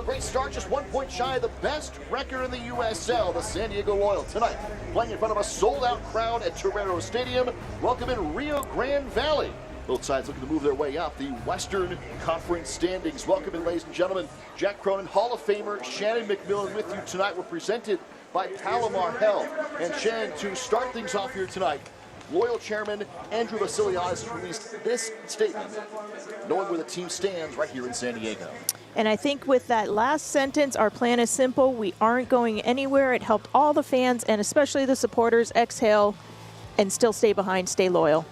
to a great start, just 1 point shy of the best record in the USL. The San Diego Loyal tonight playing in front of a sold-out crowd at Torero Stadium, welcoming Rio Grande Valley. Both sides looking to move their way up the Western Conference standings. Welcome in, ladies and gentlemen. Jack Cronin, Hall of Famer Shannon McMillan with you tonight. We're presented by Palomar Health. And Shannon, to start things off here tonight, Loyal Chairman Andrew Vasiliadis has released this statement, knowing where the team stands right here in San Diego. And I think with that last sentence, our plan is simple. We aren't going anywhere. It helped all the fans and especially the supporters exhale and still stay behind, stay loyal.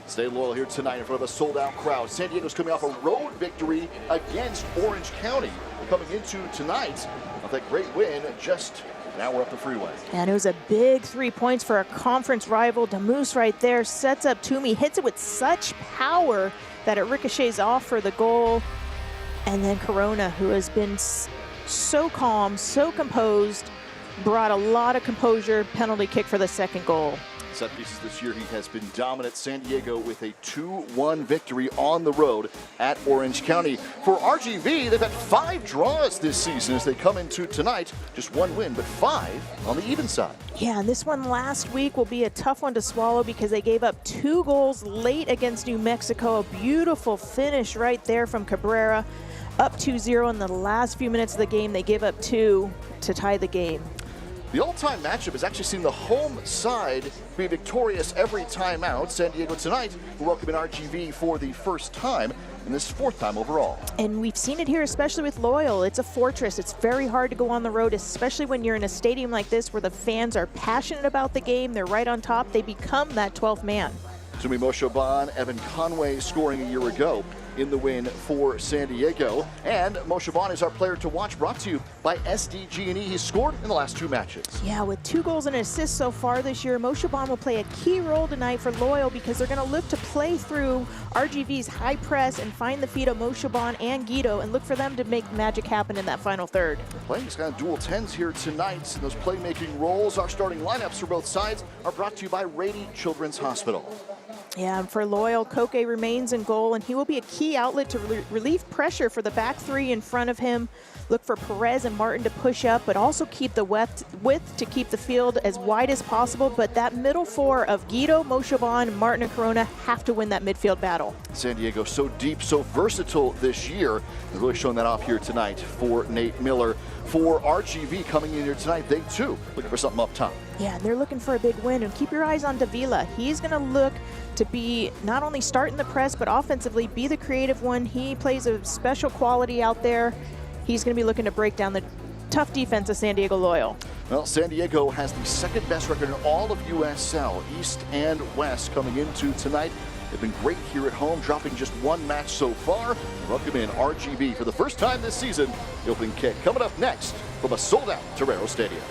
Stay loyal here tonight in front of a sold-out crowd. San Diego's coming off a road victory against Orange County. Coming into tonight with that great win just an hour up the freeway. And it was a big 3 points for a conference rival. Damoose right there sets up Toomey, hits it with such power that it ricochets off for the goal. And then Corona, who has been so calm, so composed, brought a lot of composure, penalty kick for the second goal. Set pieces this year, he has been dominant. San Diego with a 2-1 victory on the road at Orange County. For RGV, they've had 5 draws this season as they come into tonight. Just 1 win, but 5 on the even side. Yeah, and this one last week will be a tough one to swallow because they gave up 2 goals late against New Mexico. A beautiful finish right there from Cabrera. Up 2-0 in the last few minutes of the game. They give up 2 to tie the game. The all-time matchup has actually seen the home side be victorious every time out. San Diego tonight will welcome in RGV for the first time, and this 4th time overall. And we've seen it here, especially with Loyal. It's a fortress. It's very hard to go on the road, especially when you're in a stadium like this where the fans are passionate about the game. They're right on top. They become that 12th man. Tumi Moshoban, Evan Conway scoring a year ago in the win for San Diego. And Moshoban is our player to watch, brought to you by SDG&E. He's scored in the last 2 matches. Yeah, with 2 goals and an assist so far this year, Moshoban will play a key role tonight for Loyal because they're going to look to play through RGV's high press and find the feet of Moshoban and Guido and look for them to make magic happen in that final third. They're playing these kind of dual 10s here tonight, and those playmaking roles. Our starting lineups for both sides are brought to you by Rady Children's Hospital. Yeah, and for Loyal, Koke remains in goal, and he will be a key outlet to relieve pressure for the back 3 in front of him. Look for Perez and Martin to push up, but also keep the width to keep the field as wide as possible. But that middle 4 of Guido, Moshoban, Martin, and Corona have to win that midfield battle. San Diego so deep, so versatile this year. They're really showing that off here tonight for Nate Miller. For RGV coming in here tonight, they too looking for something up top. Yeah, they're looking for a big win. And keep your eyes on Davila. He's going to look to be not only starting the press, but offensively be the creative one. He plays a special quality out there. He's going to be looking to break down the tough defense of San Diego Loyal. Well, San Diego has the 2nd best record in all of USL, East and West, coming into tonight. They've been great here at home, dropping just 1 match so far. Welcome in RGV for the first time this season. The opening kick coming up next from a sold-out Torero Stadium.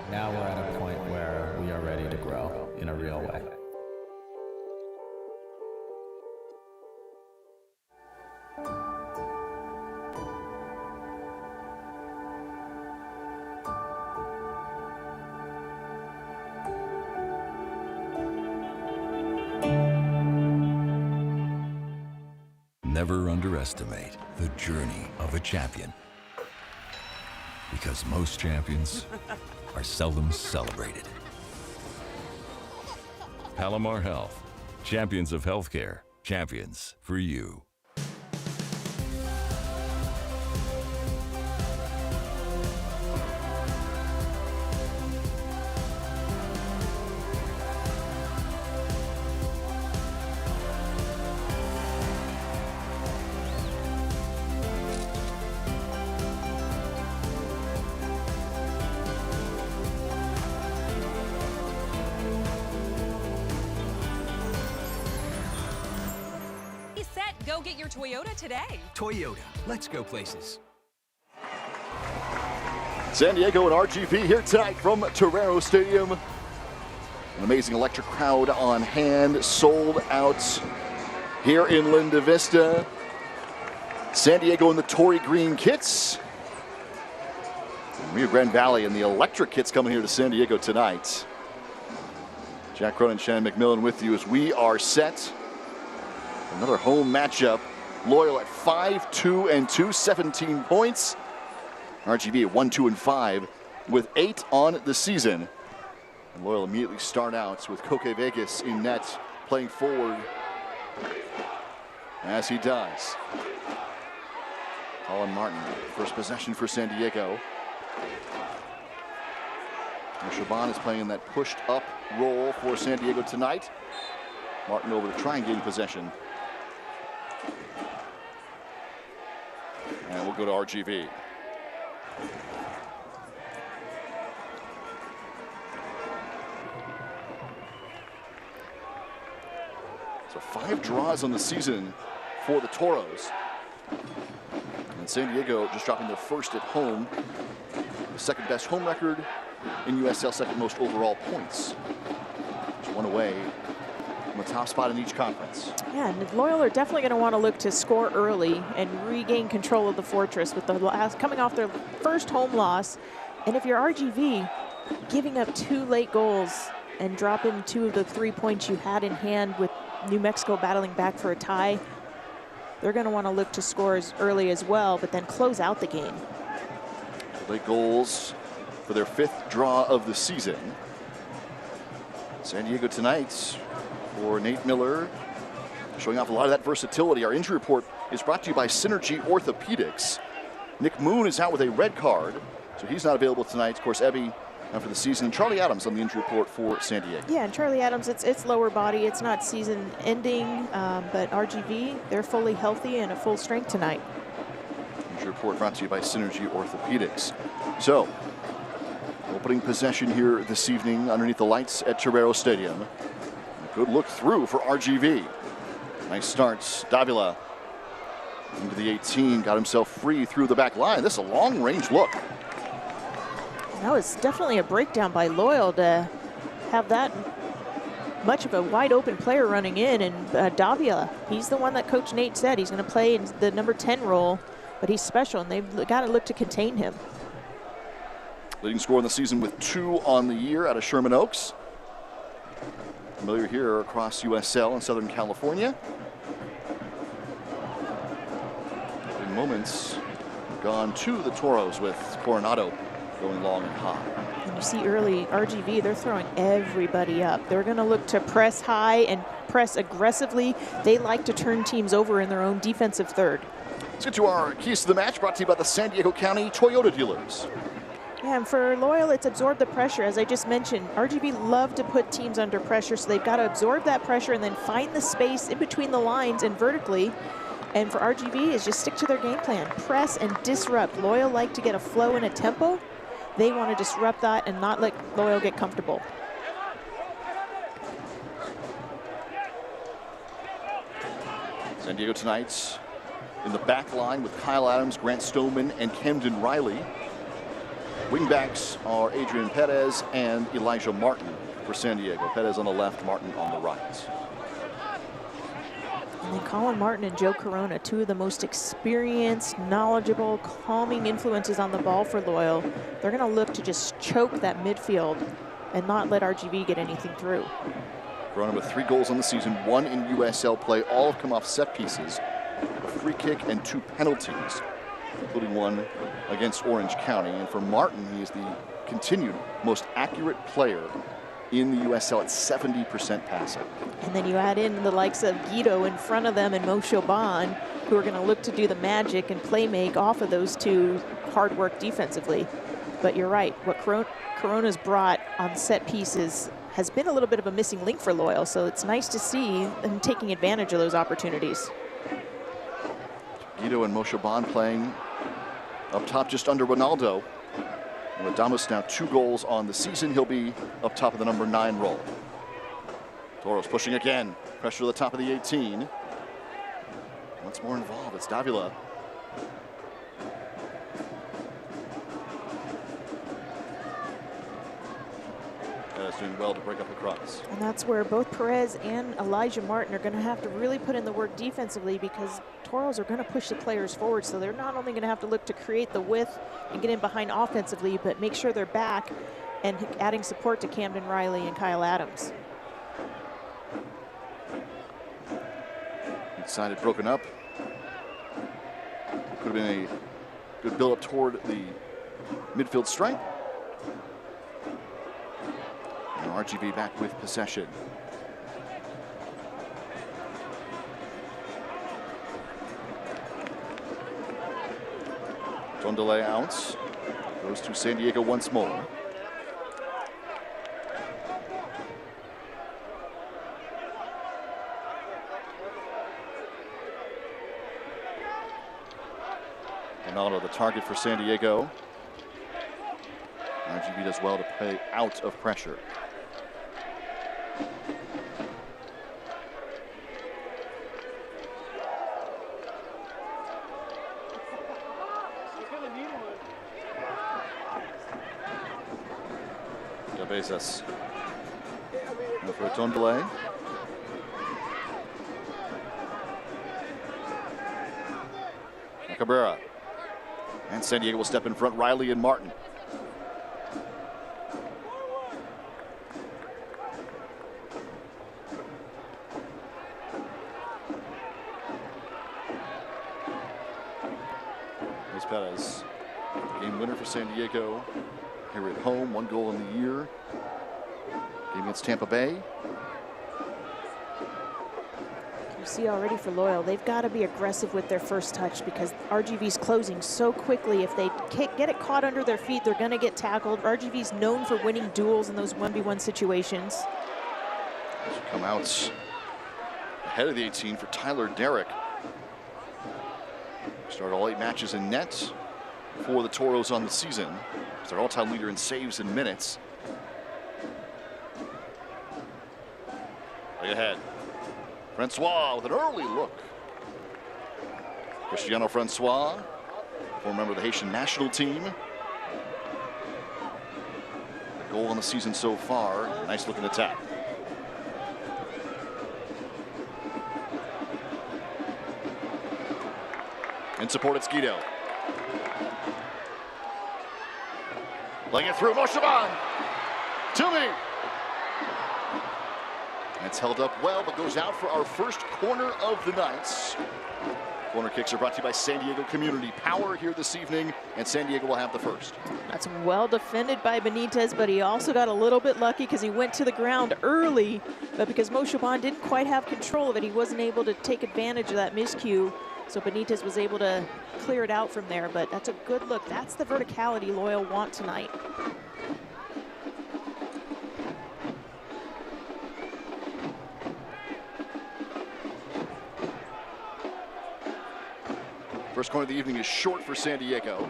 Now we're at a point where we are ready to grow in a real way. Never underestimate the journey of a champion, because most champions are seldom celebrated. Palomar Health, champions of healthcare, champions for you. get your Toyota today. Toyota, let's go places. San Diego and RGV here tonight from Torero Stadium. An amazing electric crowd on hand, sold out here in Linda Vista. San Diego in the Tory Green kits. And Rio Grande Valley in the electric kits coming here to San Diego tonight. Jack Cronin and Shannon McMillan with you as we are set. Another home matchup. Loyal at 5-2-2, 17 points. RGV at 1-2-5 with 8 on the season. And Loyal immediately start out with Koke Vegas in net, playing forward as he does. Colin Martin, first possession for San Diego. And Shaban is playing that pushed up role for San Diego tonight. Martin over to try and gain possession. And we'll go to RGV. So 5 draws on the season for the Toros. And San Diego just dropping their first at home. The second best home record in USL, second most overall points. Just one away from the top spot in each conference. Yeah, and Loyal are definitely going to want to look to score early and regain control of the Fortress with the coming off their first home loss. And if you're RGV, giving up 2 late goals and dropping 2 of the 3 points you had in hand with New Mexico battling back for a tie, they're going to want to look to score as early as well, but then close out the game. Late goals for their 5th draw of the season. San Diego tonight for Nate Miller, showing off a lot of that versatility. Our injury report is brought to you by Synergy Orthopedics. Nick Moon is out with a red card, so he's not available tonight. Of course, Ebby out for the season. And Charlie Adams on the injury report for San Diego. Yeah, and Charlie Adams, it's lower body. It's not season ending, but RGV, they're fully healthy and at full strength tonight. Injury report brought to you by Synergy Orthopedics. So, opening possession here this evening underneath the lights at Torero Stadium. A good look through for RGV. Nice starts. Davila into the 18, got himself free through the back line. This is a long-range look. That was definitely a breakdown by Loyal to have that much of a wide open player running in. And Davila, he's the one that Coach Nate said he's going to play in the number 10 role, but he's special, and they've got to look to contain him. Leading scorer in the season with 2 on the year out of Sherman Oaks. Familiar here across USL in Southern California. In moments, gone to the Toros with Coronado going long and high. And you see early RGV, they're throwing everybody up. They're going to look to press high and press aggressively. They like to turn teams over in their own defensive third. Let's get to our keys to the match, brought to you by the San Diego County Toyota dealers. Yeah, and for Loyal, it's absorb the pressure. As I just mentioned, RGV love to put teams under pressure, so they've got to absorb that pressure and then find the space in between the lines and vertically. And for RGV is just stick to their game plan. Press and disrupt. Loyal like to get a flow and a tempo. They want to disrupt that and not let Loyal get comfortable. San Diego tonight's in the back line with Kyle Adams, Grant Stoneman, and Camden Riley. Wingbacks are Adrian Perez and Elijah Martin for San Diego. Perez on the left, Martin on the right. And then Colin Martin and Joe Corona, 2 of the most experienced, knowledgeable, calming influences on the ball for Loyal. They're going to look to just choke that midfield and not let RGV get anything through. Corona with 3 goals on the season, 1 in USL play. All have come off set pieces, a free kick and 2 penalties, including 1 against Orange County. And for Martin, he is the continued most accurate player in the USL at 70% passing. And then you add in the likes of Guido in front of them and Mo Shoban, who are going to look to do the magic and play make off of those 2 hard work defensively. But you're right, what Corona's brought on set pieces has been a little bit of a missing link for Loyal, so it's nice to see them taking advantage of those opportunities. Guido and Mo Shoban playing up top just under Ronaldo. And Adamus now 2 goals on the season. He'll be up top of the number 9 role. Toros pushing again. Pressure to the top of the 18. Once more involved, it's Davila. That's doing well to break up the cross. And that's where both Perez and Elijah Martin are going to have to really put in the work defensively, because Toros are going to push the players forward. So they're not only going to have to look to create the width and get in behind offensively, but make sure they're back and adding support to Camden Riley and Kyle Adams. Side had broken up. Could have been a good build up toward the midfield stripe. And RGV back with possession. Tondele out. Goes to San Diego once more. Ronaldo, the target for San Diego. RGV does well to play out of pressure. Cabezas. For Tondele. Cabrera. And San Diego will step in front, Riley and Martin. Luis Perez, game winner for San Diego. Here at home, 1 goal in the year. Game against Tampa Bay. See already for Loyal, they've got to be aggressive with their first touch, because RGV's closing so quickly. If they get it caught under their feet, they're going to get tackled. RGV's known for winning duels in those 1v1 situations. Come out ahead of the 18 for Tyler Derrick. Started all 8 matches in net for the Toros on the season. He's their all-time leader in saves and minutes. Way ahead. Francois with an early look. Cristiano Francois, former member of the Haitian national team. A goal on the season so far. Nice looking attack. In support, it's Guido. Laying it through, Moshaban. Toomey. It's held up well, but goes out for our first corner of the night. Corner kicks are brought to you by San Diego Community Power here this evening, and San Diego will have the first. That's well defended by Benitez, but he also got a little bit lucky because he went to the ground early, but because Moshaban didn't quite have control of it, he wasn't able to take advantage of that miscue. So Benitez was able to clear it out from there, but that's a good look. That's the verticality Loyal want tonight. First corner of the evening is short for San Diego.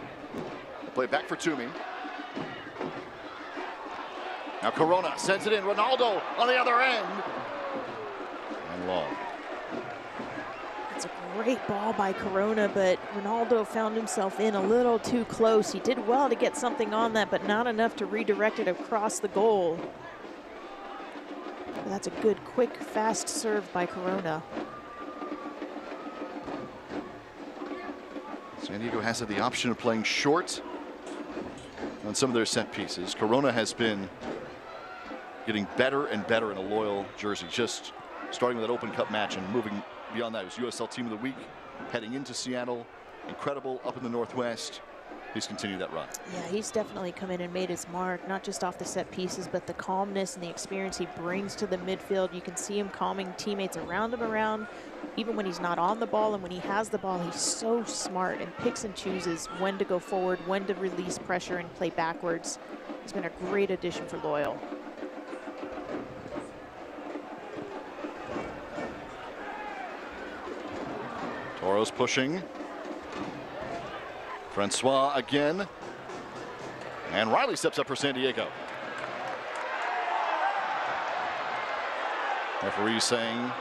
Play back for Toomey. Now Corona sends it in. Ronaldo on the other end. And long. It's a great ball by Corona, but Ronaldo found himself in a little too close. He did well to get something on that, but not enough to redirect it across the goal. But that's a good, quick, fast serve by Corona. San Diego has had the option of playing short on some of their set pieces. Corona has been getting better and better in a Loyal jersey, just starting with that Open Cup match and moving beyond that. It was USL Team of the Week, heading into Seattle. Incredible up in the Northwest. He's continued that run. Yeah, he's definitely come in and made his mark, not just off the set pieces, but the calmness and the experience he brings to the midfield. You can see him calming teammates around him even when he's not on the ball, and when he has the ball, he's so smart and picks and chooses when to go forward, when to release pressure and play backwards. He's been a great addition for Loyal. Toros pushing. Francois again. And Riley steps up for San Diego. Referee saying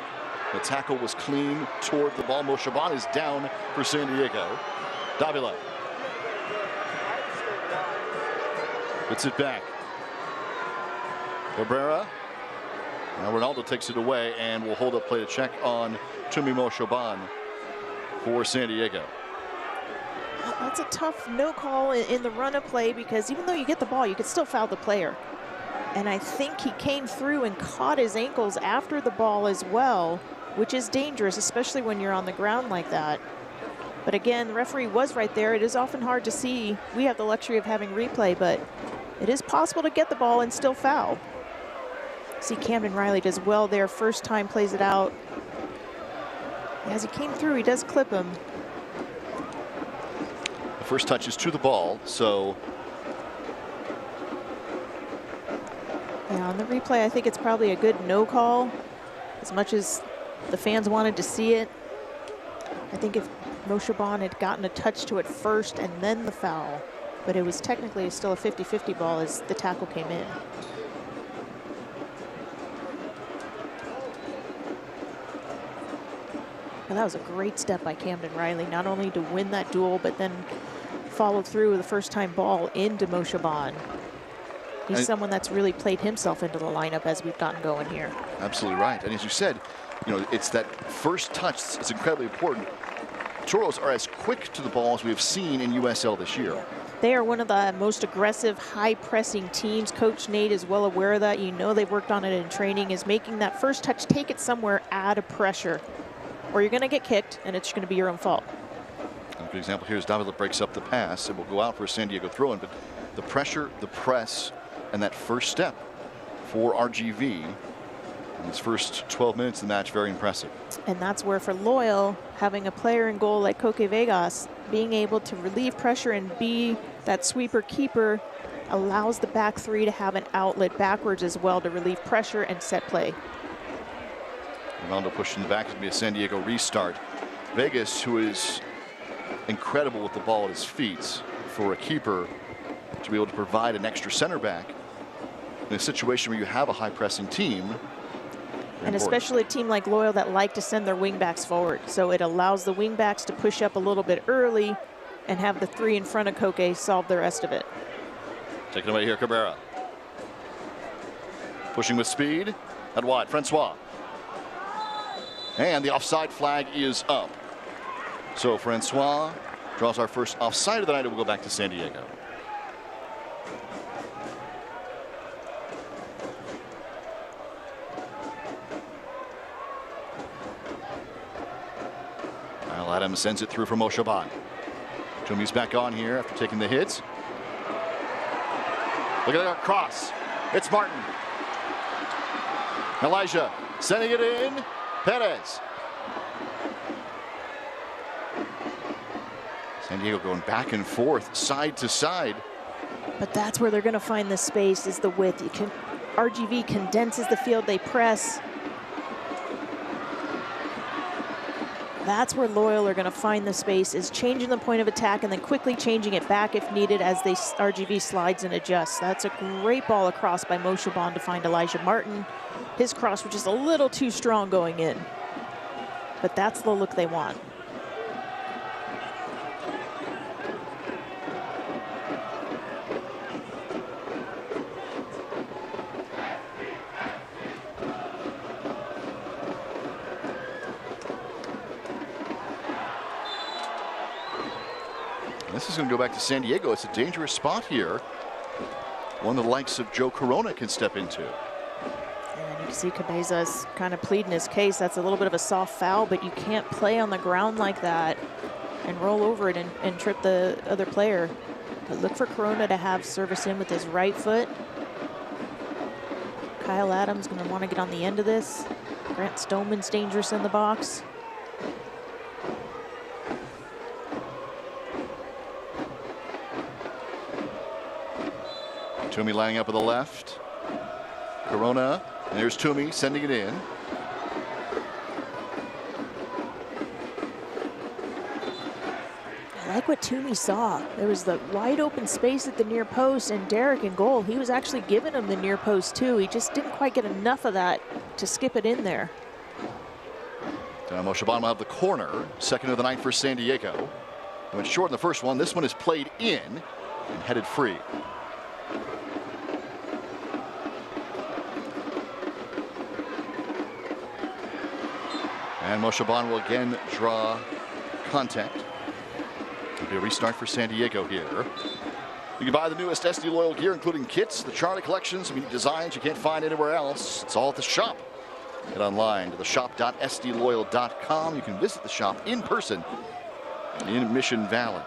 The tackle was clean toward the ball. Moshaban is down for San Diego. Davila. Puts it back. Cabrera. Now Ronaldo takes it away and will hold up play to check on Tumi Moshaban for San Diego. That's a tough no call in the run of play, because even though you get the ball, you could still foul the player. And I think he came through and caught his ankles after the ball as well, which is dangerous, especially when you're on the ground like that. But again, the referee was right there. It is often hard to see. We have the luxury of having replay, but it is possible to get the ball and still foul. See, Camden Riley does well there. First time plays it out. As he came through, he does clip him. The first touch is to the ball, so. Yeah, on the replay, I think it's probably a good no call, as much as the fans wanted to see it. I think if Moshaban had gotten a touch to it first and then the foul, but it was technically still a 50-50 ball as the tackle came in. Well, that was a great step by Camden Riley, not only to win that duel, but then follow through with the first-time ball into Moshaban. He's someone that's really played himself into the lineup as we've gotten going here. Absolutely right. And as you said, you know, it's that first touch that's incredibly important. Toros are as quick to the ball as we have seen in USL this year. They are one of the most aggressive, high-pressing teams. Coach Nate is well aware of that. You know they've worked on it in training, is making that first touch, take it somewhere, add a pressure, or you're going to get kicked, and it's going to be your own fault. A good example here is Davila breaks up the pass and will go out for a San Diego throw-in, but the pressure, the press, and that first step for RGV in his first 12 minutes of the match, very impressive. And that's where, for Loyal, having a player in goal like Koke Vegas, being able to relieve pressure and be that sweeper keeper allows the back three to have an outlet backwards as well to relieve pressure and set play. Ronaldo pushing the back. It's going to be a San Diego restart. Vegas, who is incredible with the ball at his feet, for a keeper to be able to provide an extra center back in a situation where you have a high pressing team. And especially a team like Loyal that like to send their wingbacks forward. So it allows the wingbacks to push up a little bit early and have the three in front of Koke solve the rest of it. Taken away here, Cabrera. Pushing with speed. At wide, Francois. And the offside flag is up. So Francois draws our first offside of the night, and we'll go back to San Diego. Adams sends it through for Moshaban. Tumi's back on here after taking the hits. Look at that cross. It's Martin. Elijah sending it in. Perez. San Diego going back and forth, side to side. But that's where they're going to find the space, is the width. RGV condenses the field, they press. That's where Loyal are going to find the space, is changing the point of attack and then quickly changing it back if needed as RGV slides and adjusts. That's a great ball across by Moshaban to find Elijah Martin. His cross, which is a little too strong going in. But that's the look they want. This is going to go back to San Diego. It's a dangerous spot here. One the likes of Joe Corona can step into. And you can see Cabeza's kind of pleading his case. That's a little bit of a soft foul, but you can't play on the ground like that and roll over it and trip the other player. But look for Corona to have service in with his right foot. Kyle Adams going to want to get on the end of this. Grant Stoneman's dangerous in the box. Tumi lining up with the left. Corona, and there's Tumi sending it in. I like what Tumi saw. There was the wide open space at the near post, and Derek in goal, he was actually giving him the near post too. He just didn't quite get enough of that to skip it in there. Moshaban will have the corner, second of the night for San Diego. Went short in the first one. This one is played in and headed free. And Moshaban will again draw contact. It'll be a restart for San Diego here. You can buy the newest SD Loyal gear, including kits, the Charlie collections, unique designs you can't find anywhere else. It's all at the shop. Get online to the shop.sdloyal.com. You can visit the shop in person in Mission Valley.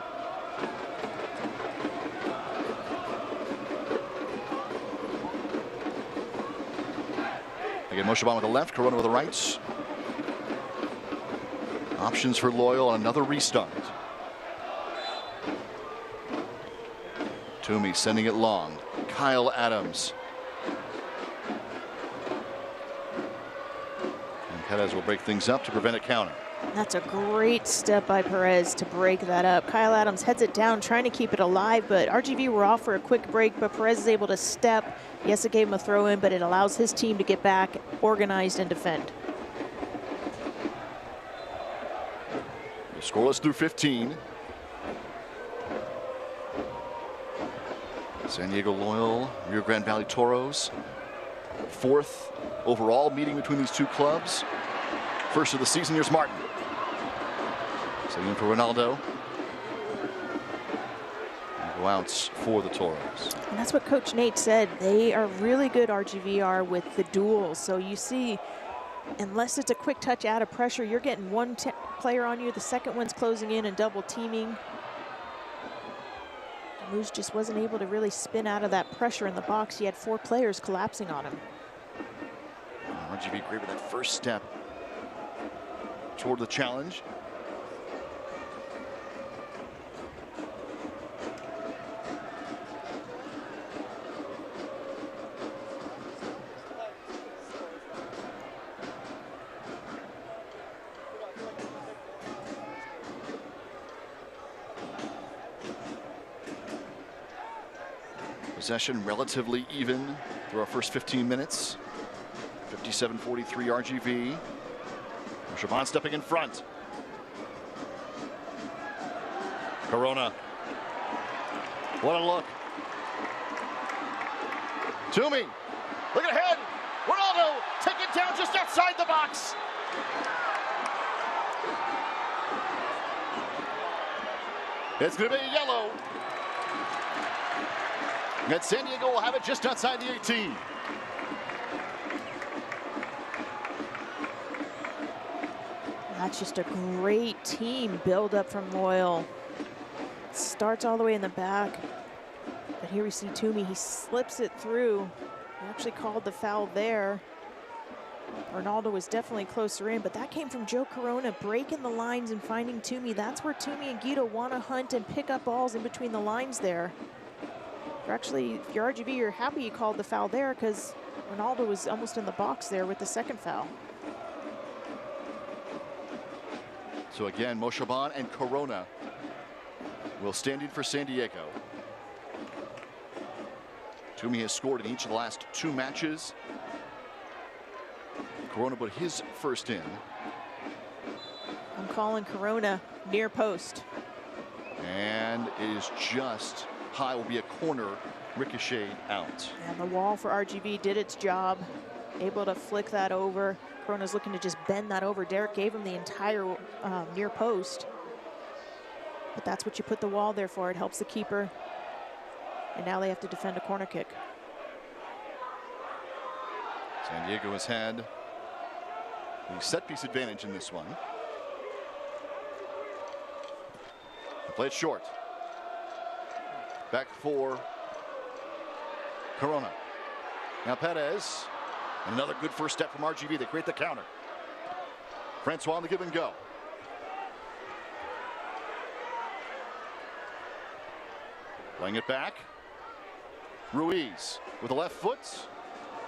Again, Moshaban with the left, Corona with the right. Options for Loyal on another restart. Toomey sending it long. Kyle Adams. And Perez will break things up to prevent a counter. That's a great step by Perez to break that up. Kyle Adams heads it down, trying to keep it alive, but RGV were off for a quick break, but Perez is able to step. Yes, it gave him a throw in, but it allows his team to get back, organized, and defend. Scoreless through 15. San Diego Loyal, Rio Grande Valley Toros. Fourth overall meeting between these two clubs. First of the season, here's Martin. Setting in for Ronaldo. And go outs for the Toros. And that's what Coach Nate said. They are really good, RGV are, with the duels. So you see, unless it's a quick touch out of pressure, you're getting one player on you, the second one's closing in and double teaming. Moose just wasn't able to really spin out of that pressure in the box. He had 4 players collapsing on him. RGV great with that first step toward the challenge. Possession relatively even through our first 15 minutes. 57-43 RGV. Moshaban stepping in front. Corona. What a look. Toomey. Look ahead. Ronaldo. Take it down just outside the box. It's going to be yellow. And San Diego will have it just outside the 18. That's just a great team build up from Loyal. Starts all the way in the back. But here we see Toomey, he slips it through. He actually called the foul there. Ronaldo was definitely closer in, but that came from Joe Corona breaking the lines and finding Toomey. That's where Toomey and Guido want to hunt and pick up balls in between the lines there. Actually, if you're RGV, you're happy you called the foul there because Ronaldo was almost in the box there with the second foul. So again, Moshaban and Corona will stand in for San Diego. Toomey has scored in each of the last 2 matches. Corona put his first in. I'm calling Corona near post. And it is just high, will be a corner, ricochet out. And the wall for RGV did its job, able to flick that over. Corona's looking to just bend that over. Derek gave him the entire near post. But that's what you put the wall there for. It helps the keeper. And now they have to defend a corner kick. San Diego has had the set piece advantage in this one. They play it short. Back for Corona. Now Perez. Another good first step from RGV. They create the counter. Francois on the give and go. Playing it back. Ruiz with the left foot.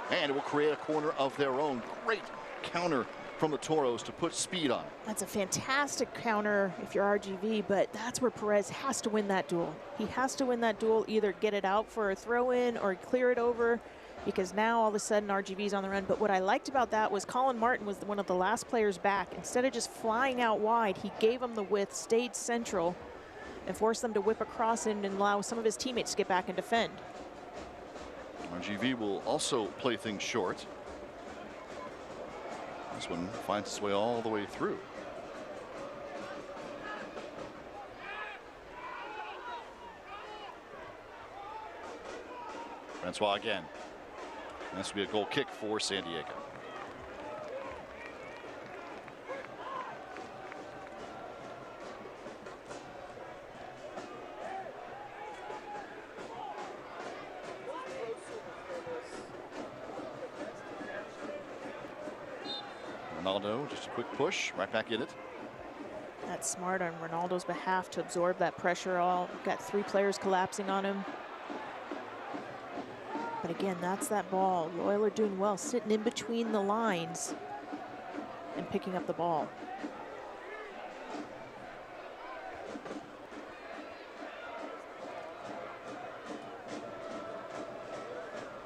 And it will create a corner of their own. Great counter from the Toros to put speed on it. That's a fantastic counter if you're RGV, but that's where Perez has to win that duel. He has to win that duel, either get it out for a throw-in or clear it over. because now all of a sudden RGV's on the run. But what I liked about that was Colin Martin was one of the last players back. Instead of just flying out wide, he gave them the width, stayed central, and forced them to whip across and allow some of his teammates to get back and defend. RGV will also play things short. This one finds its way all the way through. Francois again. This will be a goal kick for San Diego. Ronaldo, just a quick push, right back in it. That's smart on Ronaldo's behalf to absorb that pressure. Got 3 players collapsing on him. But again, that's that ball. Loyal are doing well, sitting in between the lines and picking up the ball.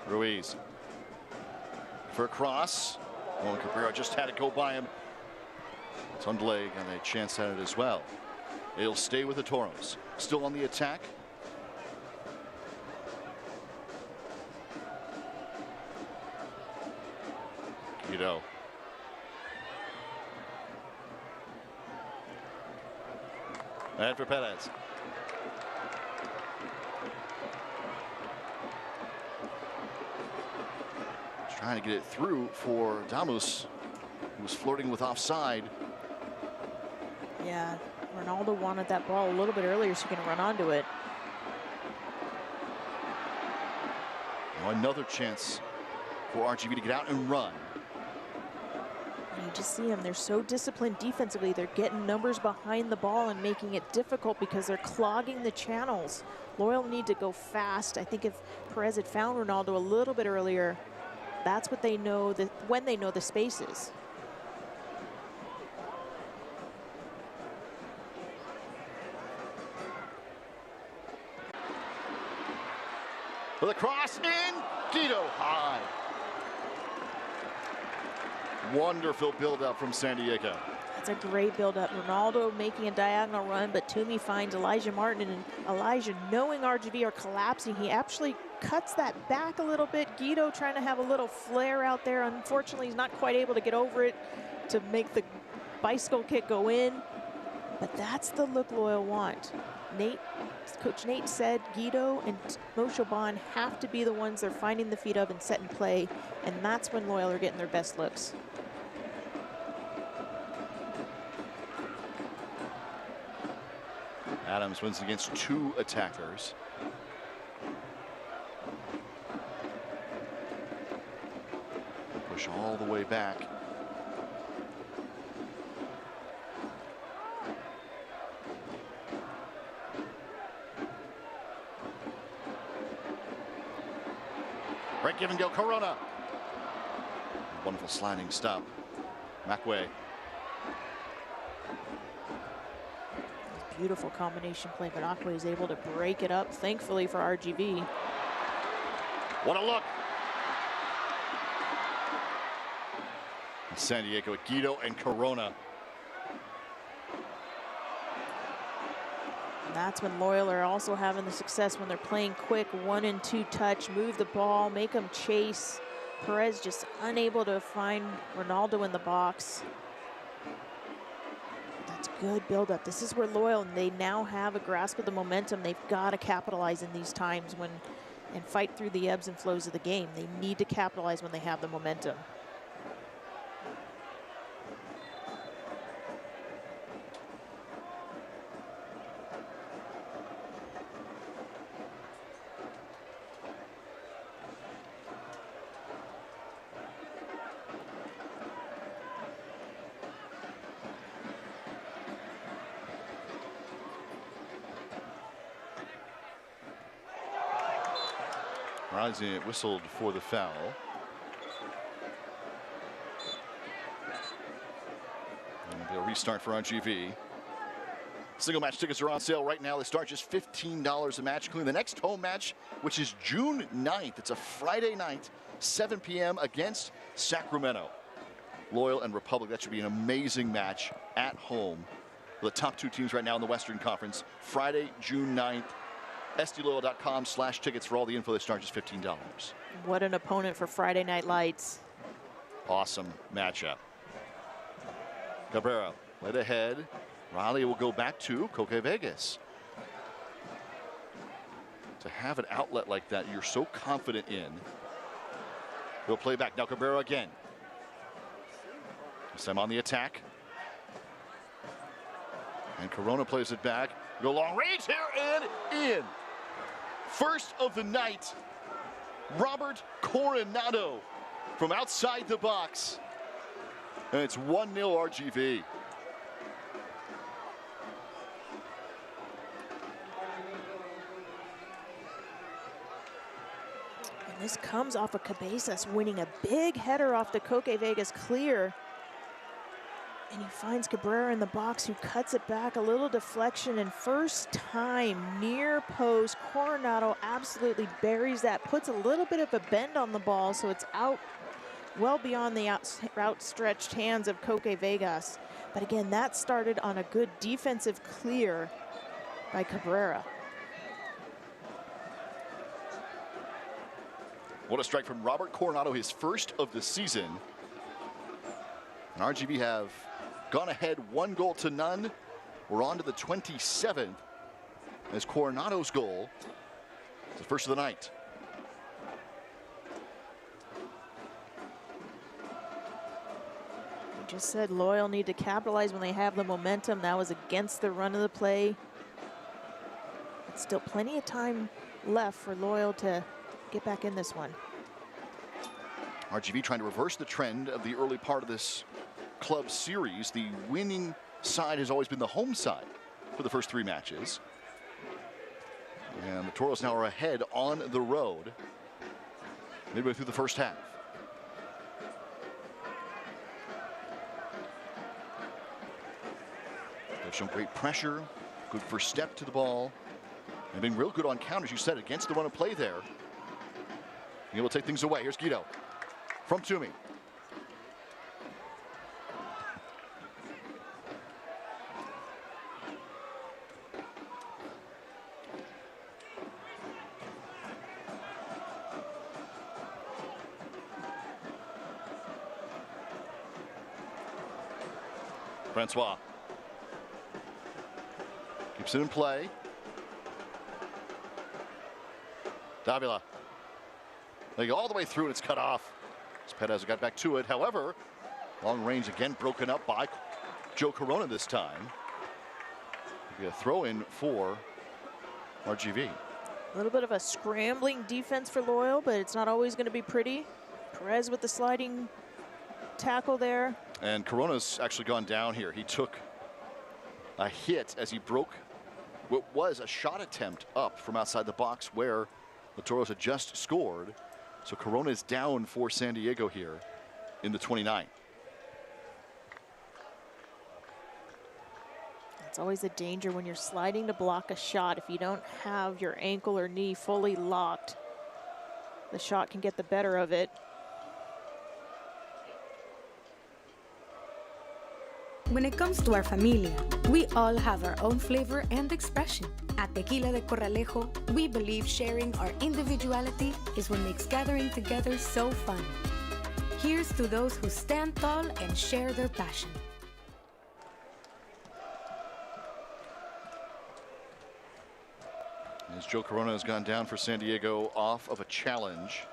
Ruiz for a cross. Oh, Cabrera just had it go by him. Tundle got a chance at it as well. It'll stay with the Toros. Still on the attack. Guido. And for Perez. Trying to get it through for Damus, who was flirting with offside. Yeah, Ronaldo wanted that ball a little bit earlier so he can run onto it. Now another chance for RGV to get out and run. And you just see them, they're so disciplined defensively. They're getting numbers behind the ball and making it difficult because they're clogging the channels. Loyal need to go fast. I think if Perez had found Ronaldo a little bit earlier, that's what they know, that when they know the spaces. For the cross in, Guido high. Wonderful build-up from San Diego. It's a great build-up. Ronaldo making a diagonal run, but Toomey finds Elijah Martin, and Elijah, knowing RGV are collapsing, he actually cuts that back a little bit. Guido trying to have a little flare out there. Unfortunately, he's not quite able to get over it to make the bicycle kick go in. But that's the look Loyal want. Coach Nate said Guido and Moshe Bond have to be the ones they're finding the feet of and set in play, and that's when Loyal are getting their best looks. Adams wins against 2 attackers. Push all the way back. Right give and go, Corona. Wonderful sliding stop. Macway. Beautiful combination play, but Akwe is able to break it up, thankfully for RGV. What a look. San Diego, Guido and Corona. And that's when Loyal are also having the success when they're playing quick, 1 and 2 touch, move the ball, make them chase. Perez just unable to find Ronaldo in the box. That's good buildup. This is where Loyal, and they now have a grasp of the momentum. They've got to capitalize in these times and fight through the ebbs and flows of the game. They need to capitalize when they have the momentum. Rising, it whistled for the foul. And they'll restart for RGV. Single match tickets are on sale right now. They start just $15 a match, including the next home match, which is June 9th. It's a Friday night, 7 p.m. against Sacramento. Loyal and Republic, that should be an amazing match at home. The top two teams right now in the Western Conference. Friday, June 9th. SDLoyal.com/tickets for all the info. They start just $15. What an opponent for Friday Night Lights. Awesome matchup. Cabrera led ahead. Riley will go back to Coque Vegas. To have an outlet like that you're so confident in. He'll play back. Now Cabrera again. This time on the attack. And Corona plays it back. Go long range here and in. First of the night, Robert Coronado from outside the box. And it's 1-0 RGV. And this comes off of Cabezas winning a big header off the Coque Vegas clear. And he finds Cabrera in the box, who cuts it back, a little deflection, and first time near post, Coronado absolutely buries that, puts a little bit of a bend on the ball, so it's out well beyond the outstretched hands of Coque Vegas. But again, that started on a good defensive clear by Cabrera. What a strike from Robert Coronado, his first of the season. And RGV have gone ahead 1-0. We're on to the 27th as Coronado's goal is the first of the night. We just said Loyal need to capitalize when they have the momentum. That was against the run of the play. But still plenty of time left for Loyal to get back in this one. RGV trying to reverse the trend of the early part of this club series. The winning side has always been the home side for the first 3 matches. And the Toros now are ahead on the road midway through the first half. They've shown great pressure, good first step to the ball, and been real good on counters, you said, against the run of play there. Being able to take things away. Here's Guido from Toomey. Francois keeps it in play. Davila. They go all the way through and it's cut off. Perez got back to it. However, long range again broken up by Joe Corona this time. Be a throw in for RGV. A little bit of a scrambling defense for Loyal, but it's not always going to be pretty. Perez with the sliding tackle there. And Corona's actually gone down here. He took a hit as he broke what was a shot attempt up from outside the box where the Toros had just scored. So Corona is down for San Diego here in the 29th. It's always a danger when you're sliding to block a shot. If you don't have your ankle or knee fully locked, the shot can get the better of it. When it comes to our familia, we all have our own flavor and expression. At Tequila de Corralejo, we believe sharing our individuality is what makes gathering together so fun. Here's to those who stand tall and share their passion. As Joe Corona has gone down for San Diego off of a challenge.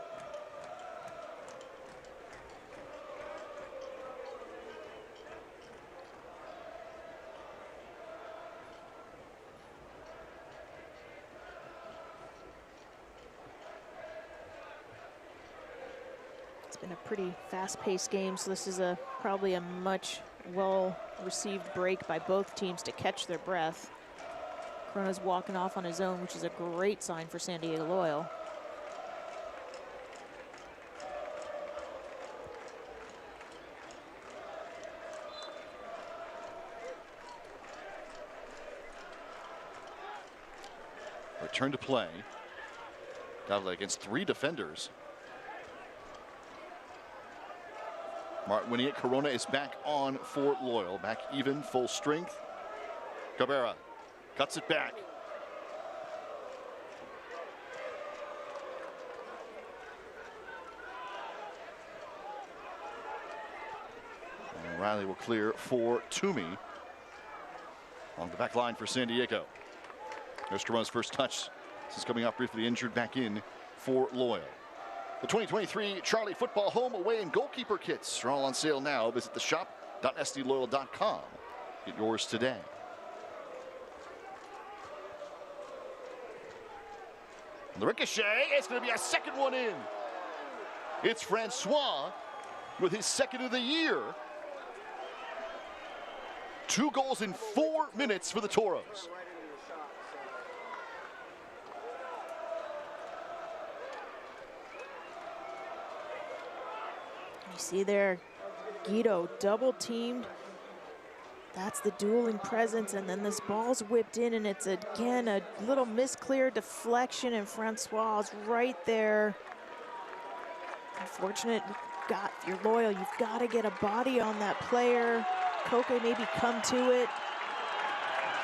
Been a pretty fast-paced game, so this is probably a much well-received break by both teams to catch their breath. Corona's walking off on his own, which is a great sign for San Diego Loyal. return to play. Got it against 3 defenders. Martin winning it. Corona is back on for Loyal. Back even, full strength. Cabrera cuts it back. And Riley will clear for Toomey. On the back line for San Diego. There's Corona's first touch since coming off briefly injured, back in for Loyal. The 2023 Charlie Football home, away, and goalkeeper kits are all on sale now. Visit the shop.sdloyal.com. Get yours today. The ricochet, it's going to be a second one in. It's Francois with his second of the year. 2 goals in 4 minutes for the Toros. You see there, Guido double teamed. That's the dueling presence, and then this ball's whipped in, and it's again a little misclear deflection, and Francois is right there. Unfortunate. If you're Loyal, you've got to get a body on that player. Koke maybe come to it,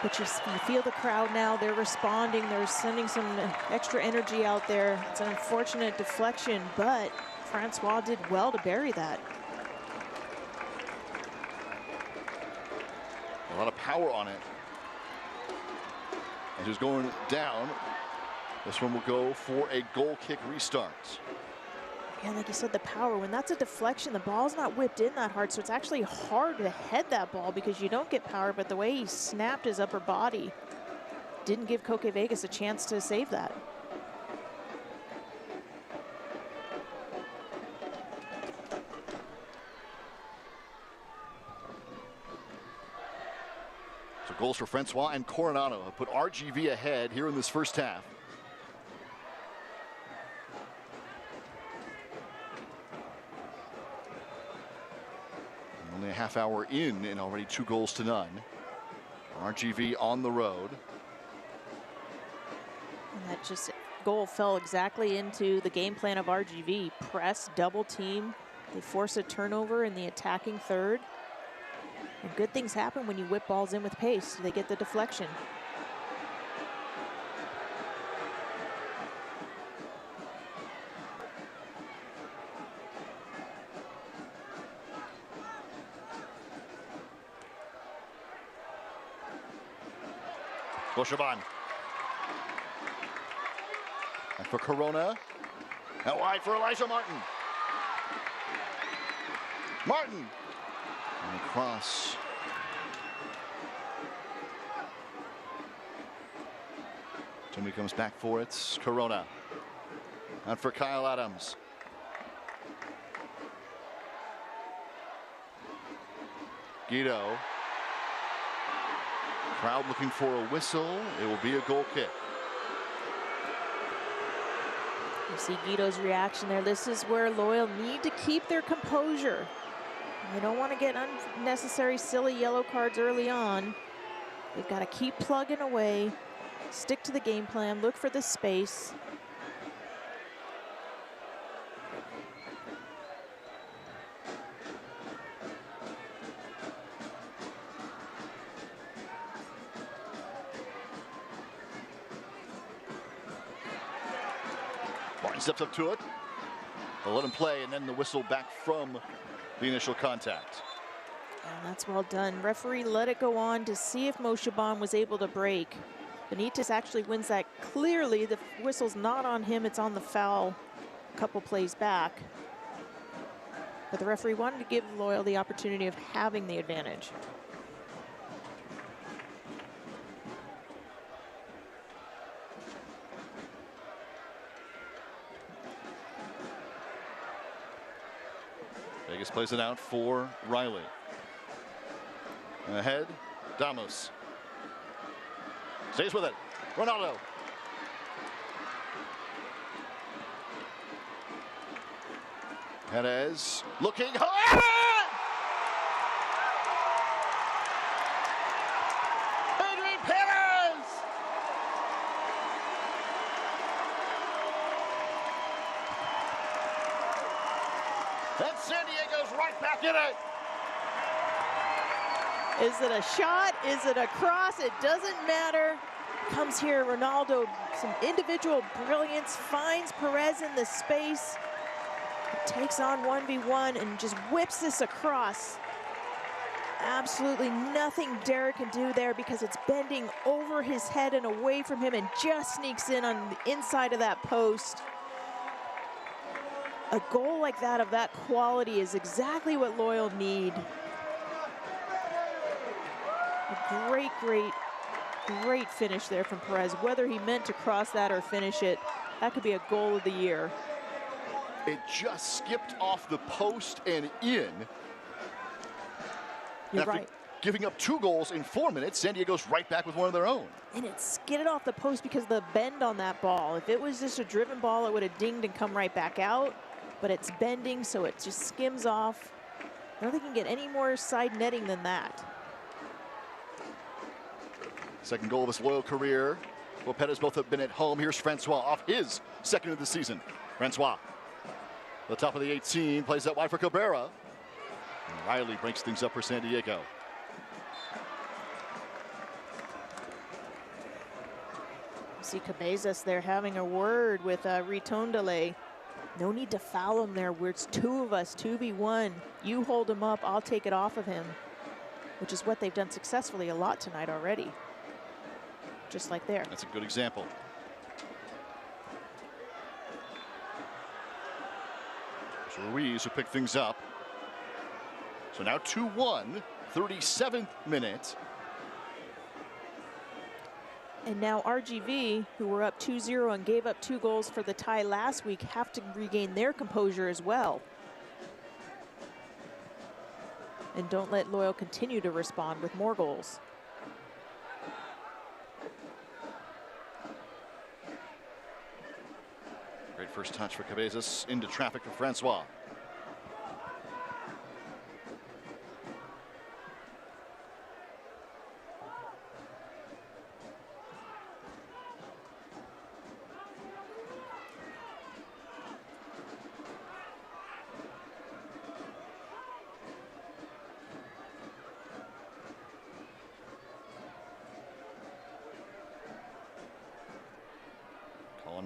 but you feel the crowd now. They're responding. They're sending some extra energy out there. It's an unfortunate deflection, but Francois did well to bury that. A lot of power on it. And just going down. This one will go for a goal kick restart. Yeah, like you said, the power, when that's a deflection, the ball's not whipped in that hard, so it's actually hard to head that ball because you don't get power, but the way he snapped his upper body didn't give Koke Vegas a chance to save that. So goals for Francois and Coronado have put RGV ahead here in this first half. Only a half hour in and already 2 goals to none. RGV on the road. And that just goal fell exactly into the game plan of RGV. Press, double team. They force a turnover in the attacking third. And good things happen when you whip balls in with pace. They get the deflection. Boshaban. And for Corona. Out wide for Elijah Martin. Martin. And across. Toomey comes back for it. Corona. And for Kyle Adams. Guido. Crowd looking for a whistle. It will be a goal kick. You see Guido's reaction there. This is where Loyal need to keep their composure. They don't want to get unnecessary, silly yellow cards early on. They've got to keep plugging away, stick to the game plan, look for the space. Martin steps up to it. They'll let him play, and then the whistle back from the initial contact. And that's well done. Referee let it go on to see if Moshaban was able to break. Benitez actually wins that clearly. The whistle's not on him, it's on the foul a couple plays back. But the referee wanted to give Loyal the opportunity of having the advantage. Vegas plays it out for Riley. Ahead, Damos. Stays with it. Ronaldo. Perez looking. Adrian Perez! And San Diego's right back in it. Is it a shot? Is it a cross? It doesn't matter. Comes here, Ronaldo, some individual brilliance, finds Perez in the space, takes on 1v1 and just whips this across. Absolutely nothing Derek can do there because it's bending over his head and away from him and just sneaks in on the inside of that post. A goal like that of that quality is exactly what Loyal need. A great, great, great finish there from Perez. Whether he meant to cross that or finish it, that could be a goal of the year. It just skipped off the post and in. You're After right. giving up 2 goals in 4 minutes, San Diego's right back with one of their own. And it skidded off the post because of the bend on that ball. If it was just a driven ball, it would have dinged and come right back out. But it's bending, so it just skims off. I don't think you can get any more side netting than that. Second goal of his Loyal career. Lopez both have been at home. Here's Francois off his second of the season. Francois, the top of the 18, plays that wide for Cabrera. And Riley breaks things up for San Diego. See Cabezas there having a word with Ritondale. No need to foul him there where it's 2 of us, 2v1. You hold him up, I'll take it off of him, which is what they've done successfully a lot tonight already. Just like there. That's a good example. So Ruiz who picked things up. So now 2-1, 37th minute. And now RGV, who were up 2-0 and gave up 2 goals for the tie last week, have to regain their composure as well. And don't let Loyal continue to respond with more goals. Great first touch for Cabezas, into traffic for Francois.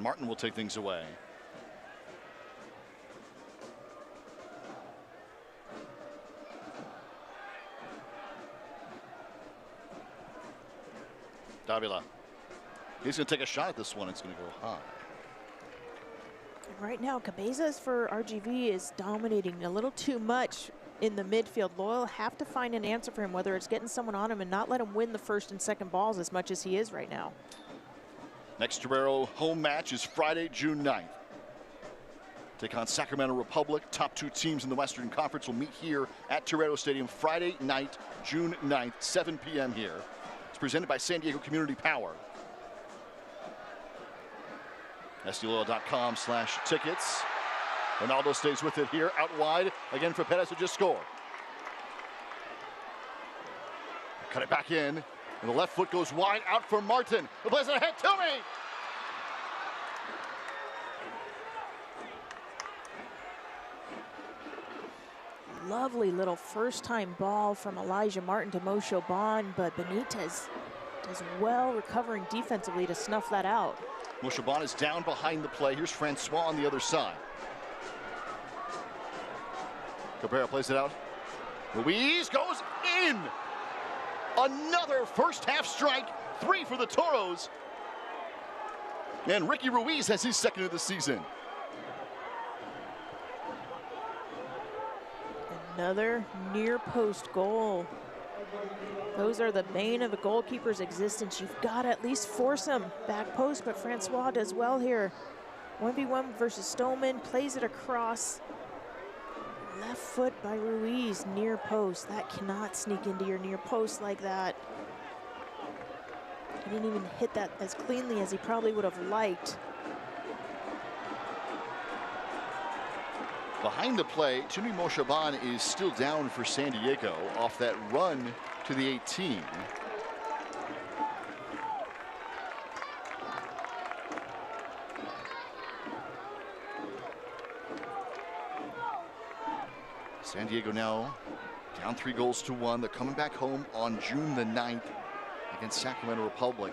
Martin will take things away. Davila. He's going to take a shot at this one. It's going to go high. Right now, Cabezas for RGV is dominating a little too much in the midfield. Loyal have to find an answer for him, whether it's getting someone on him and not let him win the first and second balls as much as he is right now. Next Torero home match is Friday, June 9th. Take on Sacramento Republic. Top 2 teams in the Western Conference will meet here at Torero Stadium Friday night, June 9th, 7 p.m. here. It's presented by San Diego Community Power. SDLoyal.com/tickets. Ronaldo stays with it here, out wide. Again for Perez, who just scored. Cut it back in. And the left foot goes wide out for Martin. The plays it ahead to me. Lovely little first-time ball from Elijah Martin to Mo Shaban, but Benitez does well recovering defensively to snuff that out. Mo Shaban is down behind the play. Here's Francois on the other side. Cabrera plays it out. Ruiz goes in. Another first half strike, 3 for the Toros. And Ricky Ruiz has his second of the season. Another near post goal. Those are the bane of a goalkeeper's existence. You've got to at least force him back post, but Francois does well here. 1v1 versus Stoneman, plays it across. Left foot by Ruiz, near post. That cannot sneak into your near post like that. He didn't even hit that as cleanly as he probably would have liked. Behind the play, Tumi Mo Shaban is still down for San Diego off that run to the 18. San Diego now down 3-1. They're coming back home on June the 9th against Sacramento Republic.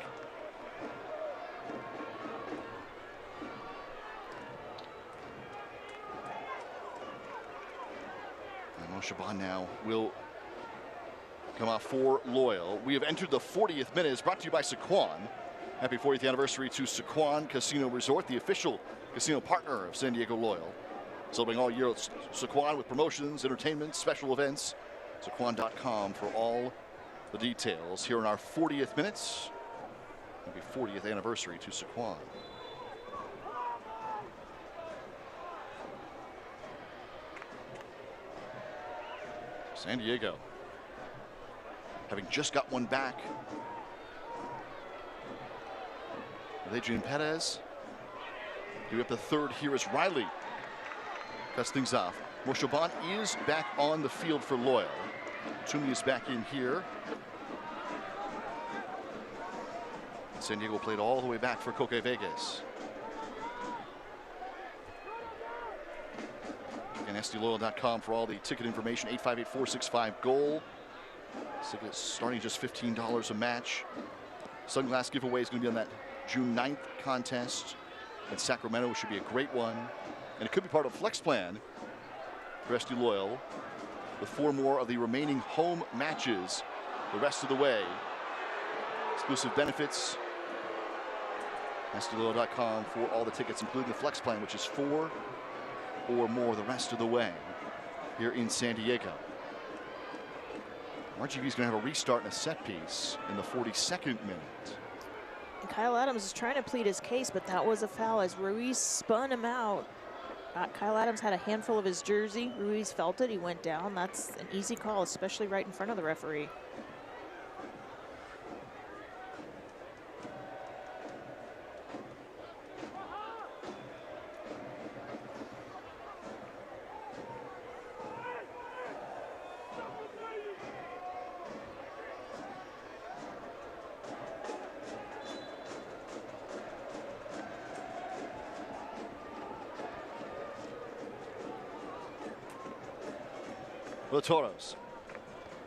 And Shaban now will come out for Loyal. We have entered the 40th minute. It's brought to you by Sequan. Happy 40th anniversary to Sequan Casino Resort, the official casino partner of San Diego Loyal. Celebrating all year at Sequan with promotions, entertainment, special events. Sequan.com for all the details. Here in our 40th minutes, happy 40th anniversary to Sequan. San Diego, having just got one back with Adrian Perez. Give up the third here as Riley cuts things off. Morshaban is back on the field for Loyal. Toomey is back in here. San Diego played all the way back for Coque Vegas. And SDLoyal.com for all the ticket information. 858-465-GOAL. Tickets starting just $15 a match. Sunglass giveaway is going to be on that June 9th contest in Sacramento, which should be a great one. And it could be part of Flex Plan for SD Loyal with 4 more of the remaining home matches the rest of the way. Exclusive benefits. SDLoyal.com for all the tickets, including the Flex Plan, which is 4 or more the rest of the way here in San Diego. RGV is going to have a restart and a set piece in the 42nd minute. And Kyle Adams is trying to plead his case, but that was a foul as Ruiz spun him out. Kyle Adams had a handful of his jersey. Ruiz felt it. He went down. That's an easy call, especially right in front of the referee. The Toros.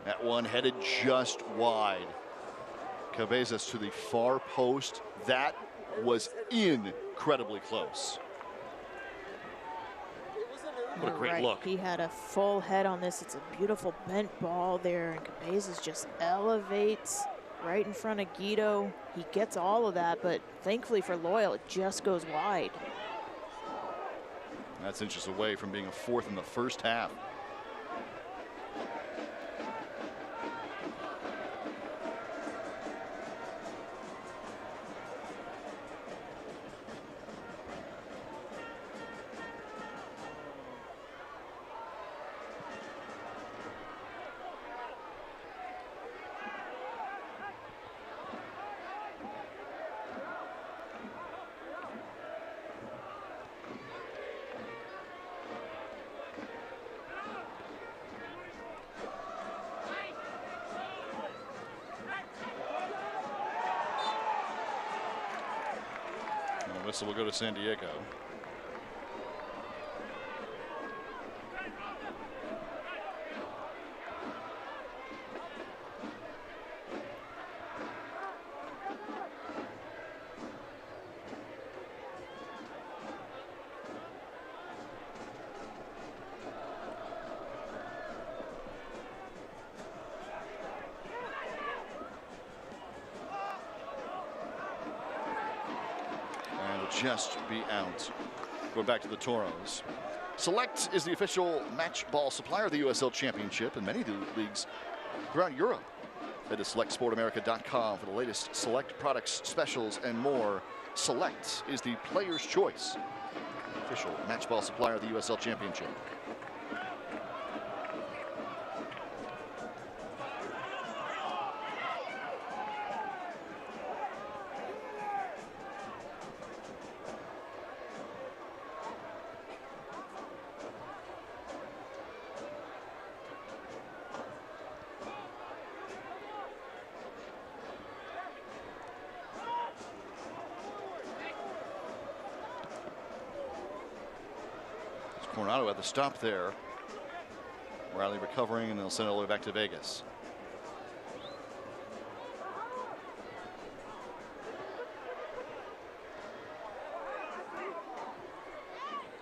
That one headed just wide. Cabezas to the far post. That was incredibly close. What a great look. He had a full head on this. It's a beautiful bent ball there, and Cabezas just elevates right in front of Guido. He gets all of that, but thankfully for Loyal, it just goes wide. That's inches away from being a fourth in the first half. Whistle will go to San Diego. Just be out. Going back to the Toros. Select is the official match ball supplier of the USL Championship and many of the leagues throughout Europe. Head to selectsportamerica.com for the latest Select products, specials, and more. Select is the player's choice. Official match ball supplier of the USL Championship. Coronado at the stop there. Riley recovering, and they'll send it all the way back to Vegas.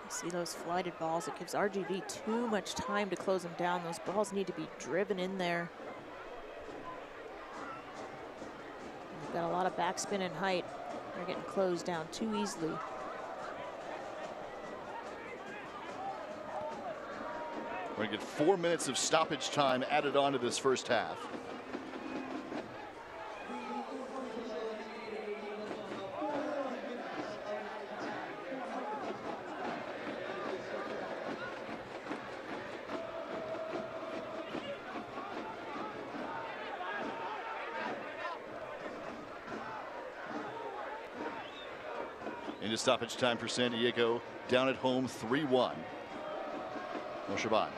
See those flighted balls, it gives RGV too much time to close them down. Those balls need to be driven in there. They've got a lot of backspin and height. They're getting closed down too easily. We're going to get 4 minutes of stoppage time added on to this first half. Into stoppage time for San Diego, down at home 3-1. Shaban.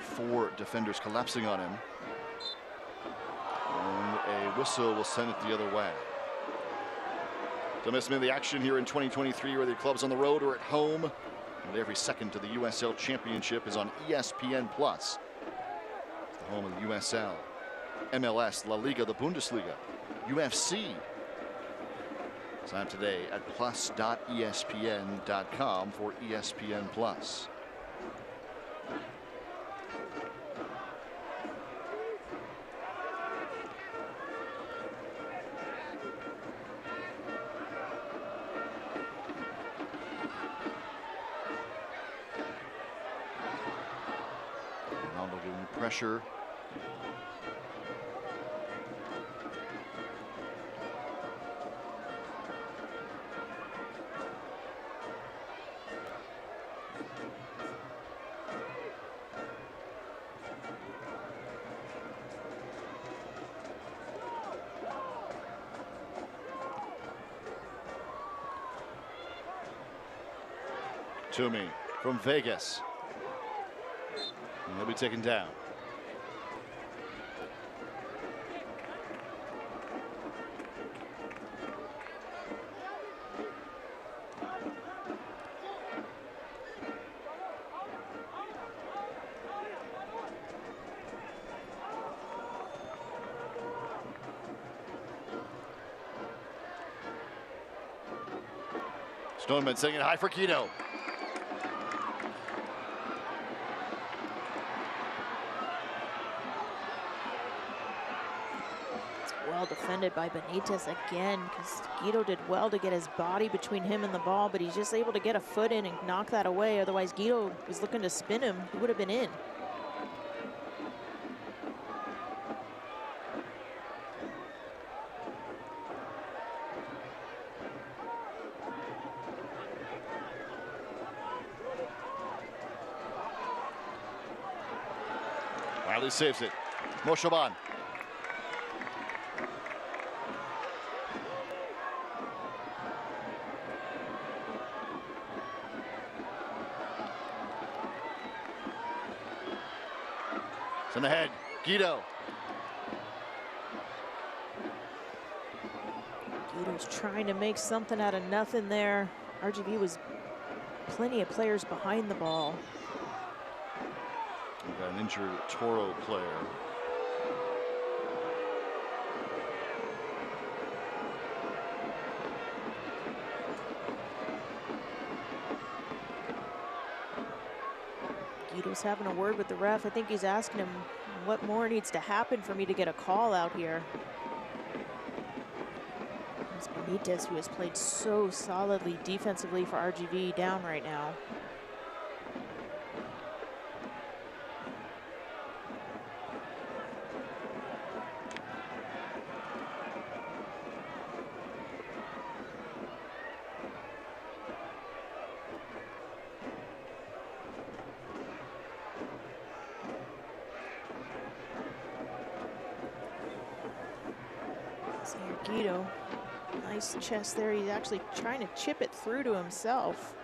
4 defenders collapsing on him. And a whistle will send it the other way. Don't miss the action here in 2023, whether your club's on the road or at home. And every second to the USL Championship is on ESPN+. It's the home of the USL, MLS, La Liga, the Bundesliga, UFC. Sign up today at plus.espn.com for ESPN+. Ronaldo giving pressure. Toomey from Vegas. And he'll be taken down. Stoneman singing high for Quito. Well defended by Benitez again, because Guido did well to get his body between him and the ball, but he's just able to get a foot in and knock that away. Otherwise, Guido was looking to spin him. He would have been in. Riley saves it. Moshaban. It's in the head. Guido. Guido's trying to make something out of nothing there. RGV was plenty of players behind the ball. We've got an injured Toro player. Guido's having a word with the ref. I think he's asking him what more needs to happen for me to get a call out here. It's Benitez, who has played so solidly defensively for RGV, down right now. Guido, nice chest there. He's actually trying to chip it through to himself.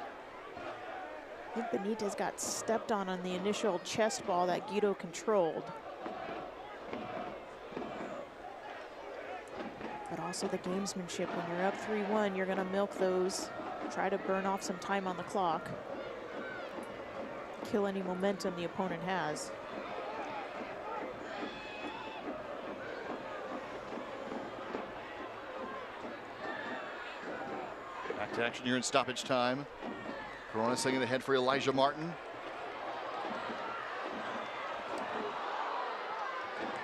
I think Benitez got stepped on the initial chest ball that Guido controlled. But also the gamesmanship. When you're up 3-1, you're going to milk those. Try to burn off some time on the clock. kill any momentum the opponent has. Back to action here in stoppage time. Corona setting the head for Elijah Martin.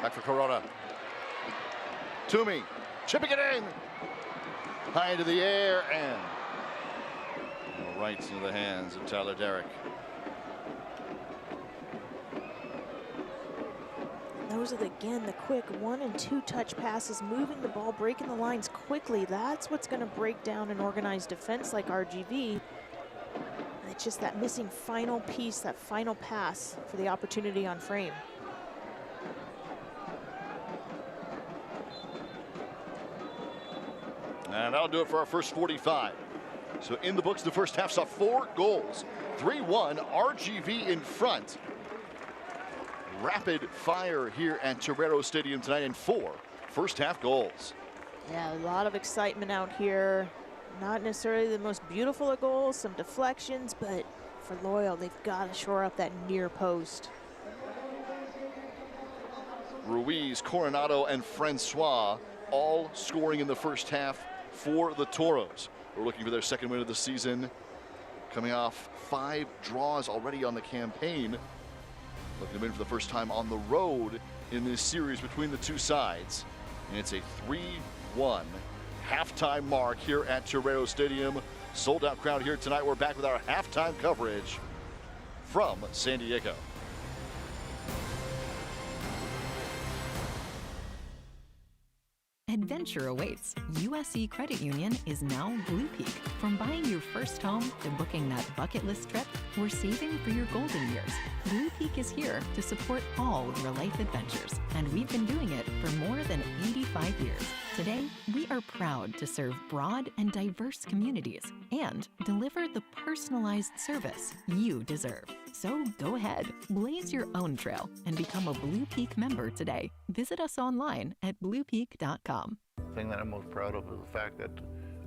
Back for Corona. Toomey, chipping it in. High into the air and right into the hands of Tyler Derrick. Those are, again, the quick 1- and 2-touch passes, moving the ball, breaking the lines quickly. That's what's going to break down an organized defense like RGV. And it's just that missing final piece, that final pass for the opportunity on frame. And that'll do it for our first 45. So in the books, the first half saw 4 goals. 3-1, RGV in front. Rapid fire here at Torero Stadium tonight in 4 first half goals. Yeah, a lot of excitement out here. Not necessarily the most beautiful of goals, some deflections, but for Loyal, they've got to shore up that near post. Ruiz, Coronado, and Francois all scoring in the first half for the Toros. We're looking for their second win of the season, coming off 5 draws already on the campaign. Looking to win for the first time on the road in this series between the two sides. And it's a 3-1 halftime mark here at Torero Stadium. Sold out crowd here tonight. We're back with our halftime coverage from San Diego. Adventure awaits. USC Credit Union is now Blue Peak. From buying your first home to booking that bucket list trip, we're saving for your golden years. Blue Peak is here to support all of your life adventures, and we've been doing it for more than 85 years. Today, we are proud to serve broad and diverse communities and deliver the personalized service you deserve. So go ahead, blaze your own trail and become a Blue Peak member today. Visit us online at bluepeak.com. The thing that I'm most proud of is the fact that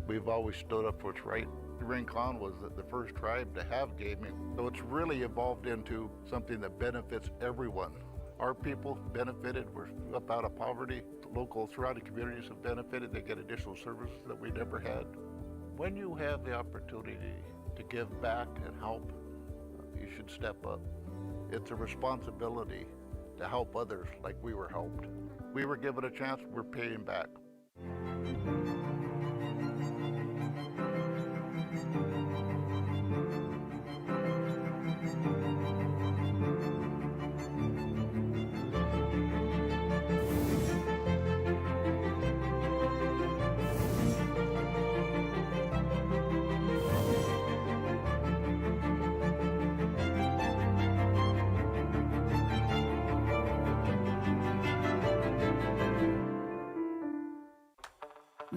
we've always stood up for what's right. Rincon was the first tribe to have gaming, so it's really evolved into something that benefits everyone. Our people benefited, we're up out of poverty. Local surrounding communities have benefited, they get additional services that we never had. When you have the opportunity to give back and help, you should step up. It's a responsibility to help others like we were helped. We were given a chance, we're paying back.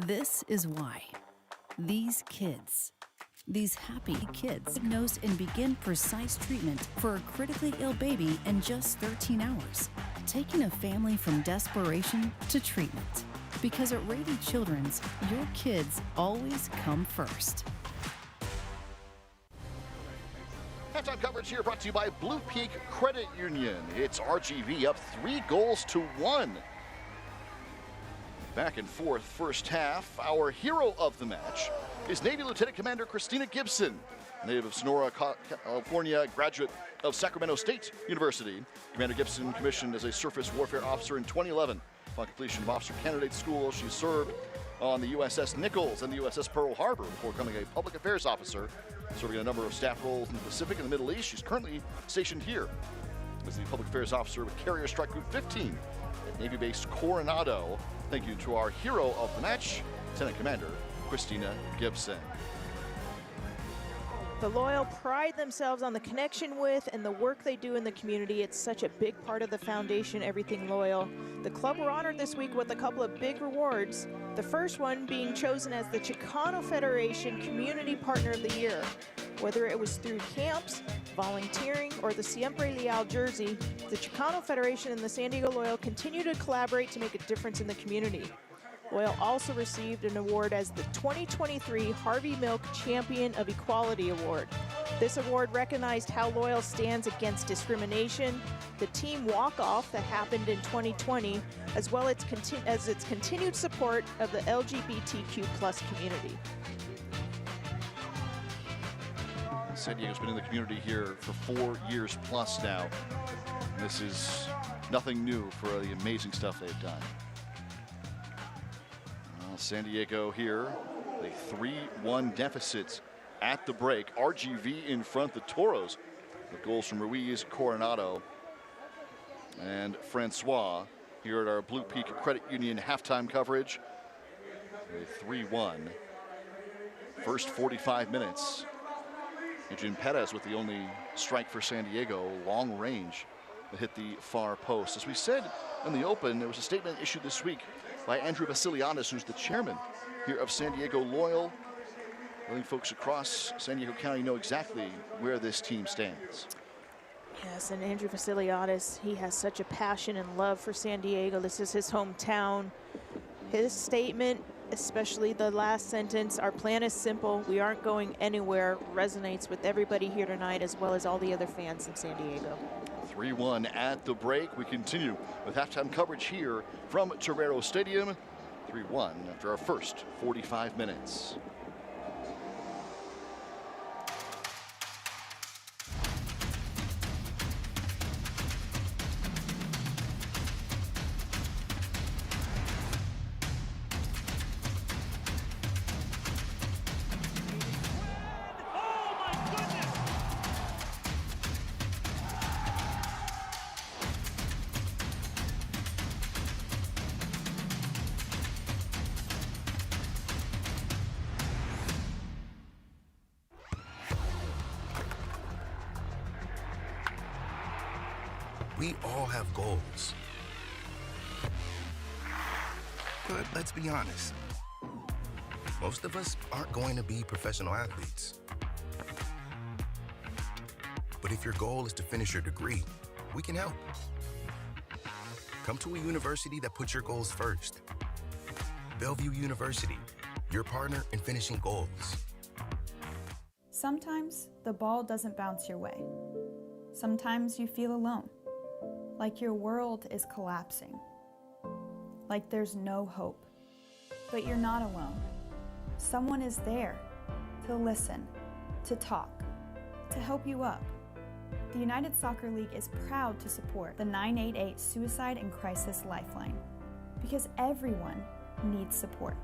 This is why. These kids, these happy kids, diagnose and begin precise treatment for a critically ill baby in just 13 hours, taking a family from desperation to treatment. Because at Rady Children's, your kids always come first. Halftime coverage here brought to you by Blue Peak Credit Union. It's RGV up 3-1. Back and forth first half. Our hero of the match is Navy Lieutenant Commander Christina Gibson, native of Sonora, California, graduate of Sacramento State University. Commander Gibson commissioned as a surface warfare officer in 2011. Upon completion of officer candidate school, she served on the USS Nichols and the USS Pearl Harbor before becoming a public affairs officer, serving in a number of staff roles in the Pacific and the Middle East. She's currently stationed here as the public affairs officer with Carrier Strike Group 15 at Navy Base Coronado. Thank you to our hero of the match, Lieutenant Commander Christina Gibson. The Loyal pride themselves on the connection with and the work they do in the community. It's such a big part of the foundation, Everything Loyal. The club were honored this week with a couple of big rewards. The first one being chosen as the Chicano Federation Community Partner of the Year. Whether it was through camps, volunteering, or the Siempre Leal jersey, the Chicano Federation and the San Diego Loyal continue to collaborate to make a difference in the community. Loyal also received an award as the 2023 Harvey Milk Champion of Equality Award. This award recognized how Loyal stands against discrimination, the team walk-off that happened in 2020, as well as its continued support of the LGBTQ+ community. San Diego's been in the community here for 4 years plus now. And this is nothing new for the amazing stuff they've done. Well, San Diego here, a 3-1 deficit at the break. RGV in front, the Toros, with goals from Ruiz, Coronado, and Francois here at our Blue Peak Credit Union halftime coverage. A 3-1. First 45 minutes. Adrian Perez with the only strike for San Diego, long range that hit the far post. As we said in the open, there was a statement issued this week by Andrew Vasiliadis, who's the chairman here of San Diego Loyal. I think folks across San Diego County know exactly where this team stands. Yes, and Andrew Vasiliadis, he has such a passion and love for San Diego. This is his hometown. His statement, especially the last sentence, "Our plan is simple, we aren't going anywhere," resonates with everybody here tonight as well as all the other fans in San Diego. 3-1 at the break. We continue with halftime coverage here from Torero Stadium. 3-1 after our first 45 minutes. We all have goals. But let's be honest, most of us aren't going to be professional athletes. But if your goal is to finish your degree, we can help. Come to a university that puts your goals first. Bellevue University, your partner in finishing goals. Sometimes the ball doesn't bounce your way. Sometimes you feel alone, like your world is collapsing, like there's no hope. But you're not alone. Someone is there to listen, to talk, to help you up. The United Soccer League is proud to support the 988 Suicide and Crisis Lifeline, because everyone needs support.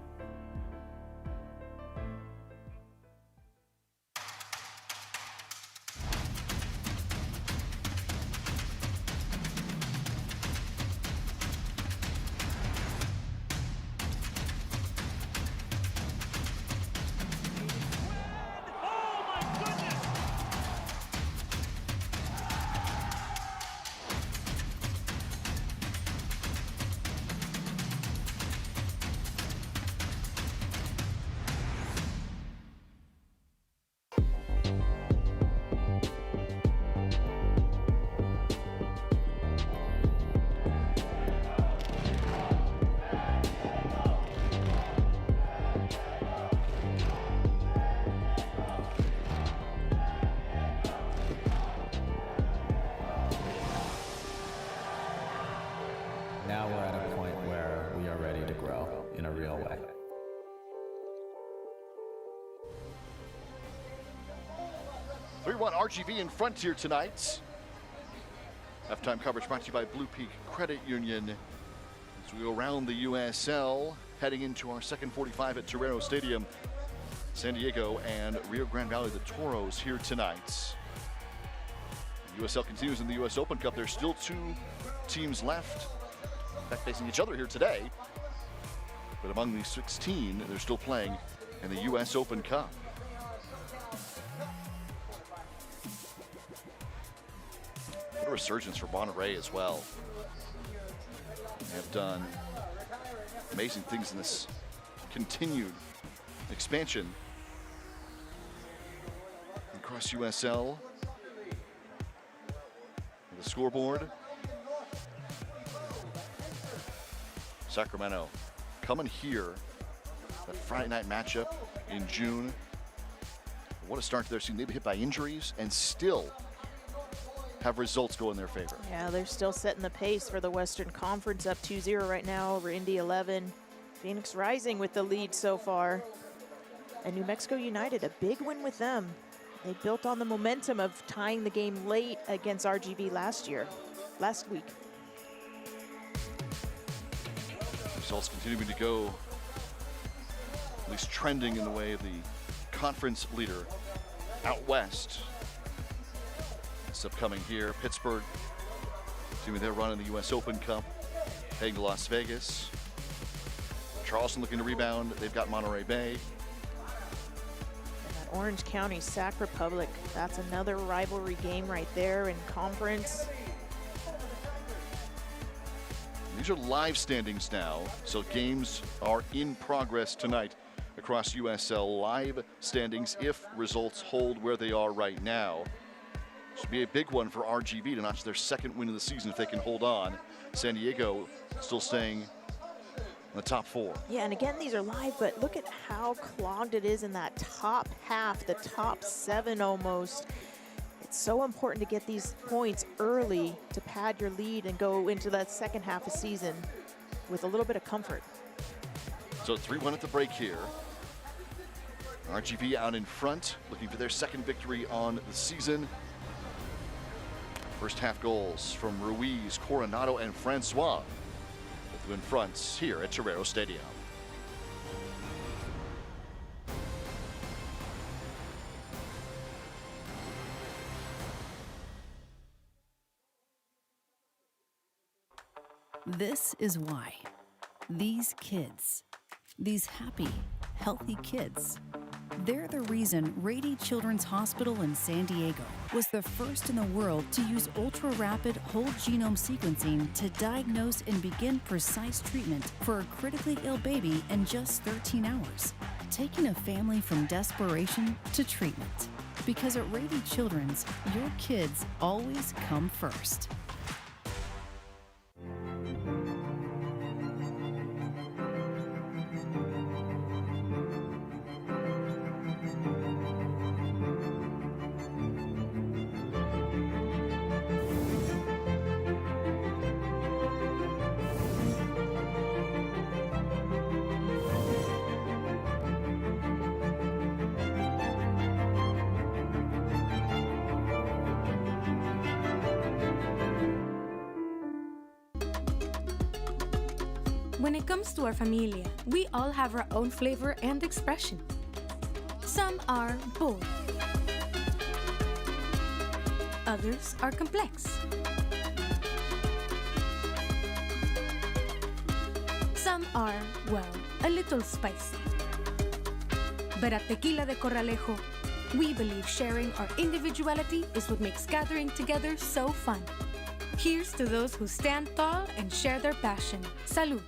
Now we're at a point where we are ready to grow in a real way. RGV in front here tonight. Halftime coverage brought to you by Blue Peak Credit Union. As we go around the USL, heading into our second 45 at Torero Stadium. San Diego and Rio Grande Valley, the Toros, here tonight. USL continues in the US Open Cup. There's still 2 teams left, in fact, facing each other here today. But among these 16, they're still playing in the US Open Cup. What a resurgence for Monterey as well. They have done amazing things in this continued expansion across USL. The scoreboard. Sacramento coming here, that Friday night matchup in June. What a start to their season. They've been hit by injuries and still have results go in their favor. Yeah, they're still setting the pace for the Western Conference, up 2-0 right now over Indy 11. Phoenix Rising with the lead so far. And New Mexico United, a big win with them. They built on the momentum of tying the game late against RGV last week. Results continuing to go, at least trending in the way of the conference leader out west. It's upcoming here. Pittsburgh doing their run in the U.S. Open Cup, heading to Las Vegas. Charleston looking to rebound. They've got Monterey Bay. And that Orange County Sac Republic, that's another rivalry game right there in conference. These are live standings now, so games are in progress tonight across USL. Live standings if results hold where they are right now. Should be a big one for RGV to notch their second win of the season if they can hold on. San Diego still staying in the top 4. Yeah, and again, these are live, but look at how clogged it is in that top half, the top 7 almost. It's so important to get these points early to pad your lead and go into that second half of season with a little bit of comfort. So 3-1 at the break here. RGV out in front, looking for their second victory on the season. First half goals from Ruiz, Coronado, and Francois. With them in front here at Torero Stadium. This is why. These kids, these happy, healthy kids, they're the reason Rady Children's Hospital in San Diego was the first in the world to use ultra-rapid whole genome sequencing to diagnose and begin precise treatment for a critically ill baby in just 13 hours, taking a family from desperation to treatment. Because at Rady Children's, your kids always come first. When it comes to our familia, we all have our own flavor and expression. Some are bold. Others are complex. Some are, well, a little spicy. But at Tequila de Corralejo, we believe sharing our individuality is what makes gathering together so fun. Here's to those who stand tall and share their passion. Salud.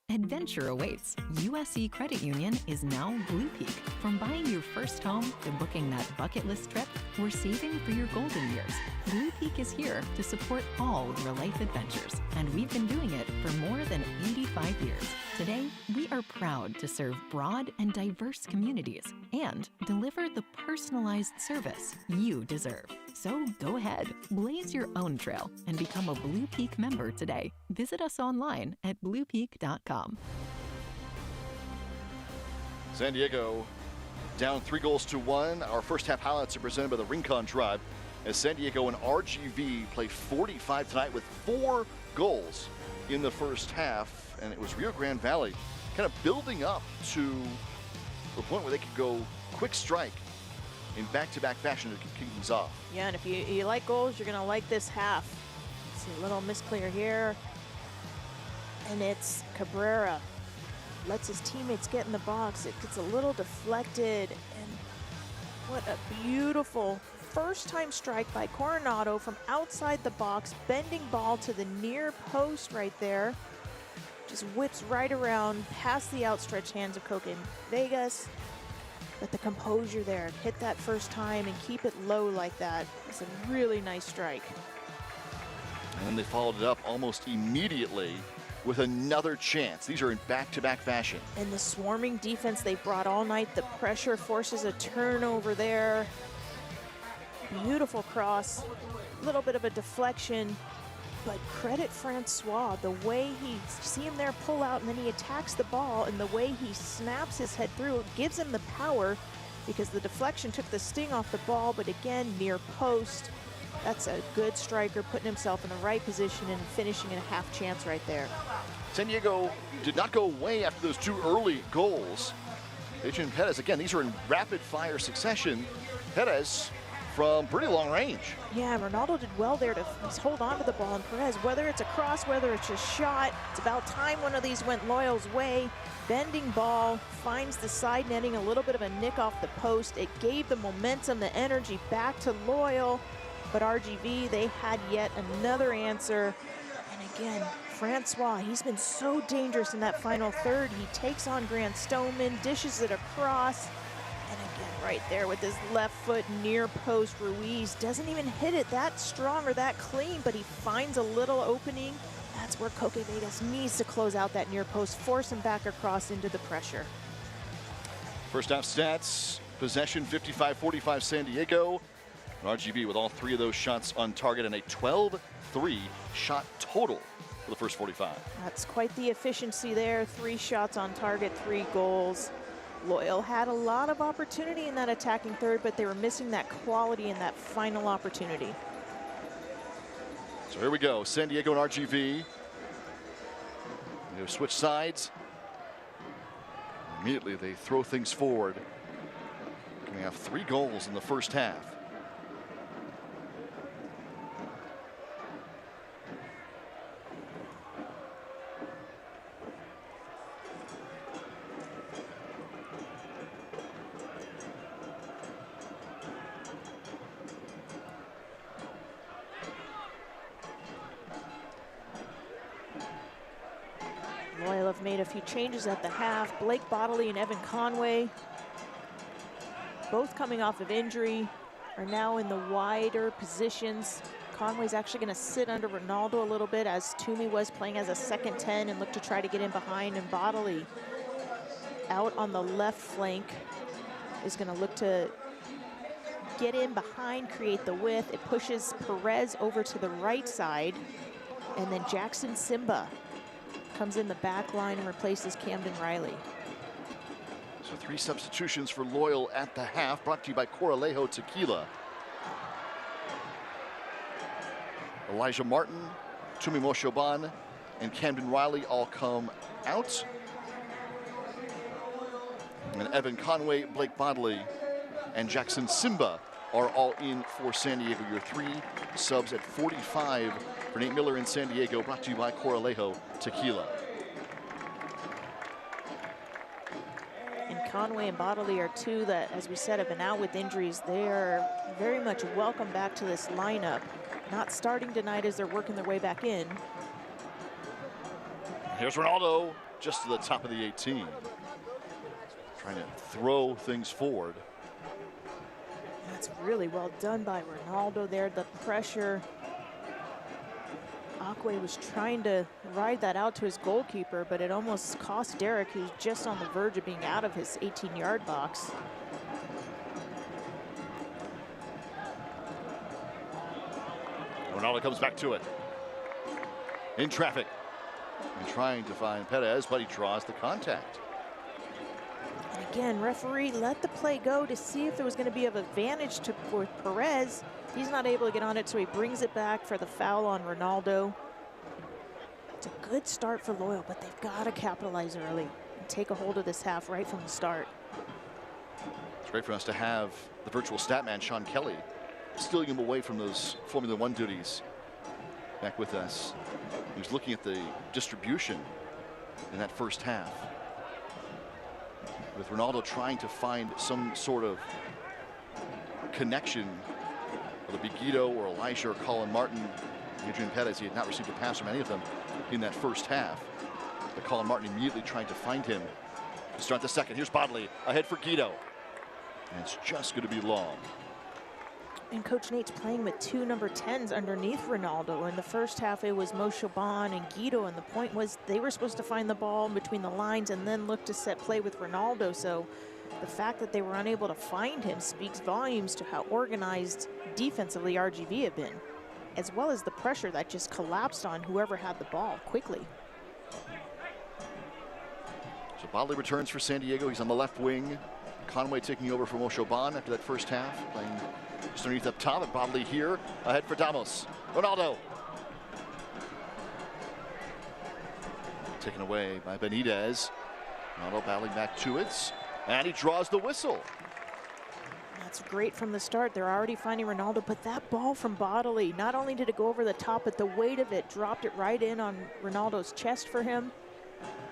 Adventure awaits. USC Credit Union is now Blue Peak. From buying your first home to booking that bucket list trip, we're saving for your golden years. Blue Peak is here to support all your life adventures, and we've been doing it for more than 85 years. Today, we are proud to serve broad and diverse communities and deliver the personalized service you deserve. So go ahead, blaze your own trail and become a Blue Peak member today. Visit us online at bluepeak.com. San Diego down 3-1. Our first half highlights are presented by the Rincon Tribe as San Diego and RGV played 45 tonight with 4 goals in the first half. And it was Rio Grande Valley kind of building up to the point where they could go quick strike in back-to-back fashion to kick things off. Yeah, and if you like goals, you're going to like this half. See a little misclear here. And it's Cabrera. Lets his teammates get in the box. It gets a little deflected. And what a beautiful first-time strike by Coronado from outside the box. Bending ball to the near post right there. Just whips right around past the outstretched hands of Coque Vegas. But the composure there, hit that first time and keep it low like that. It's a really nice strike. And then they followed it up almost immediately with another chance. These are in back-to-back fashion. And the swarming defense they brought all night, the pressure forces a turnover there. Beautiful cross, a little bit of a deflection, but credit Francois, the way he, see him there pull out and then he attacks the ball, and the way he snaps his head through gives him the power, because the deflection took the sting off the ball, but again, near post. That's a good striker, putting himself in the right position and finishing in a half chance right there. San Diego did not go away after those 2 early goals. Adrian Perez, again, these are in rapid-fire succession. Perez from pretty long range. Yeah, Ronaldo did well there to hold on to the ball, and Perez, whether it's a cross, whether it's a shot, it's about time one of these went Loyal's way. Bending ball, finds the side netting, a little bit of a nick off the post. It gave the momentum, the energy back to Loyal, but RGV, they had yet another answer. And again, Francois, he's been so dangerous in that final third. He takes on Grant Stoneman, dishes it across, and again, right there with his left foot near post, Ruiz doesn't even hit it that strong or that clean, but he finds a little opening. That's where Koke Vegas needs to close out that near post, force him back across into the pressure. First half stats, possession 55-45 San Diego. And RGV with all 3 of those shots on target and a 12-3 shot total for the first 45. That's quite the efficiency there. 3 shots on target, 3 goals. Loyal had a lot of opportunity in that attacking third, but they were missing that quality in that final opportunity. So here we go, San Diego and RGV. They switch sides. Immediately they throw things forward. Coming off 3 goals in the first half. Loyal have made a few changes at the half. Blake Bodley and Evan Conway, both coming off of injury, are now in the wider positions. Conway's actually going to sit under Ronaldo a little bit, as Toomey was playing as a second 10 and look to try to get in behind. And Bodley out on the left flank is going to look to get in behind, create the width. It pushes Perez over to the right side, and then Jackson Simba comes in the back line and replaces Camden Riley. So 3 substitutions for Loyal at the half, brought to you by Coralejo Tequila. Elijah Martin, Tumi Moshoban, and Camden Riley all come out. And Evan Conway, Blake Bodley, and Jackson Simba are all in for San Diego. Your 3 subs at 45 for Nate Miller in San Diego, brought to you by Coralejo Tequila. And Conway and Bodley are 2 that, as we said, have been out with injuries. They are very much welcome back to this lineup. Not starting tonight as they're working their way back in. Here's Ronaldo, just to the top of the 18. Trying to throw things forward. That's really well done by Ronaldo there. The pressure. Akwe was trying to ride that out to his goalkeeper, but it almost cost Derek, who's just on the verge of being out of his 18-yard box. Ronaldo comes back to it. In traffic. And trying to find Perez, but he draws the contact. And again, referee let the play go to see if there was going to be of advantage for Perez. He's not able to get on it, so he brings it back for the foul on Ronaldo. It's a good start for Loyal, but they've got to capitalize early and take a hold of this half right from the start. It's great for us to have the virtual stat man, Sean Kelly, stealing him away from those Formula One duties, back with us. He was looking at the distribution in that first half, with Ronaldo trying to find some sort of connection, whether it be Guido or Elisha or Colin Martin. Adrian Perez, he had not received a pass from any of them in that first half. But Colin Martin immediately trying to find him to start the second. Here's Bodley ahead for Guido. And it's just going to be long. And Coach Nate's playing with 2 number 10s underneath Ronaldo. In the first half, it was Moshoban and Guido, and the point was they were supposed to find the ball between the lines and then look to set play with Ronaldo. So the fact that they were unable to find him speaks volumes to how organized defensively RGV have been, as well as the pressure that just collapsed on whoever had the ball quickly. So Bodley returns for San Diego. He's on the left wing. Conway taking over for Moshoban after that first half, playing just underneath up top. And Bodley here, ahead for Damos. Ronaldo. Taken away by Benitez. Ronaldo battling back to it. And he draws the whistle. That's great from the start. They're already finding Ronaldo, but that ball from Bodley, not only did it go over the top, but the weight of it dropped it right in on Ronaldo's chest for him.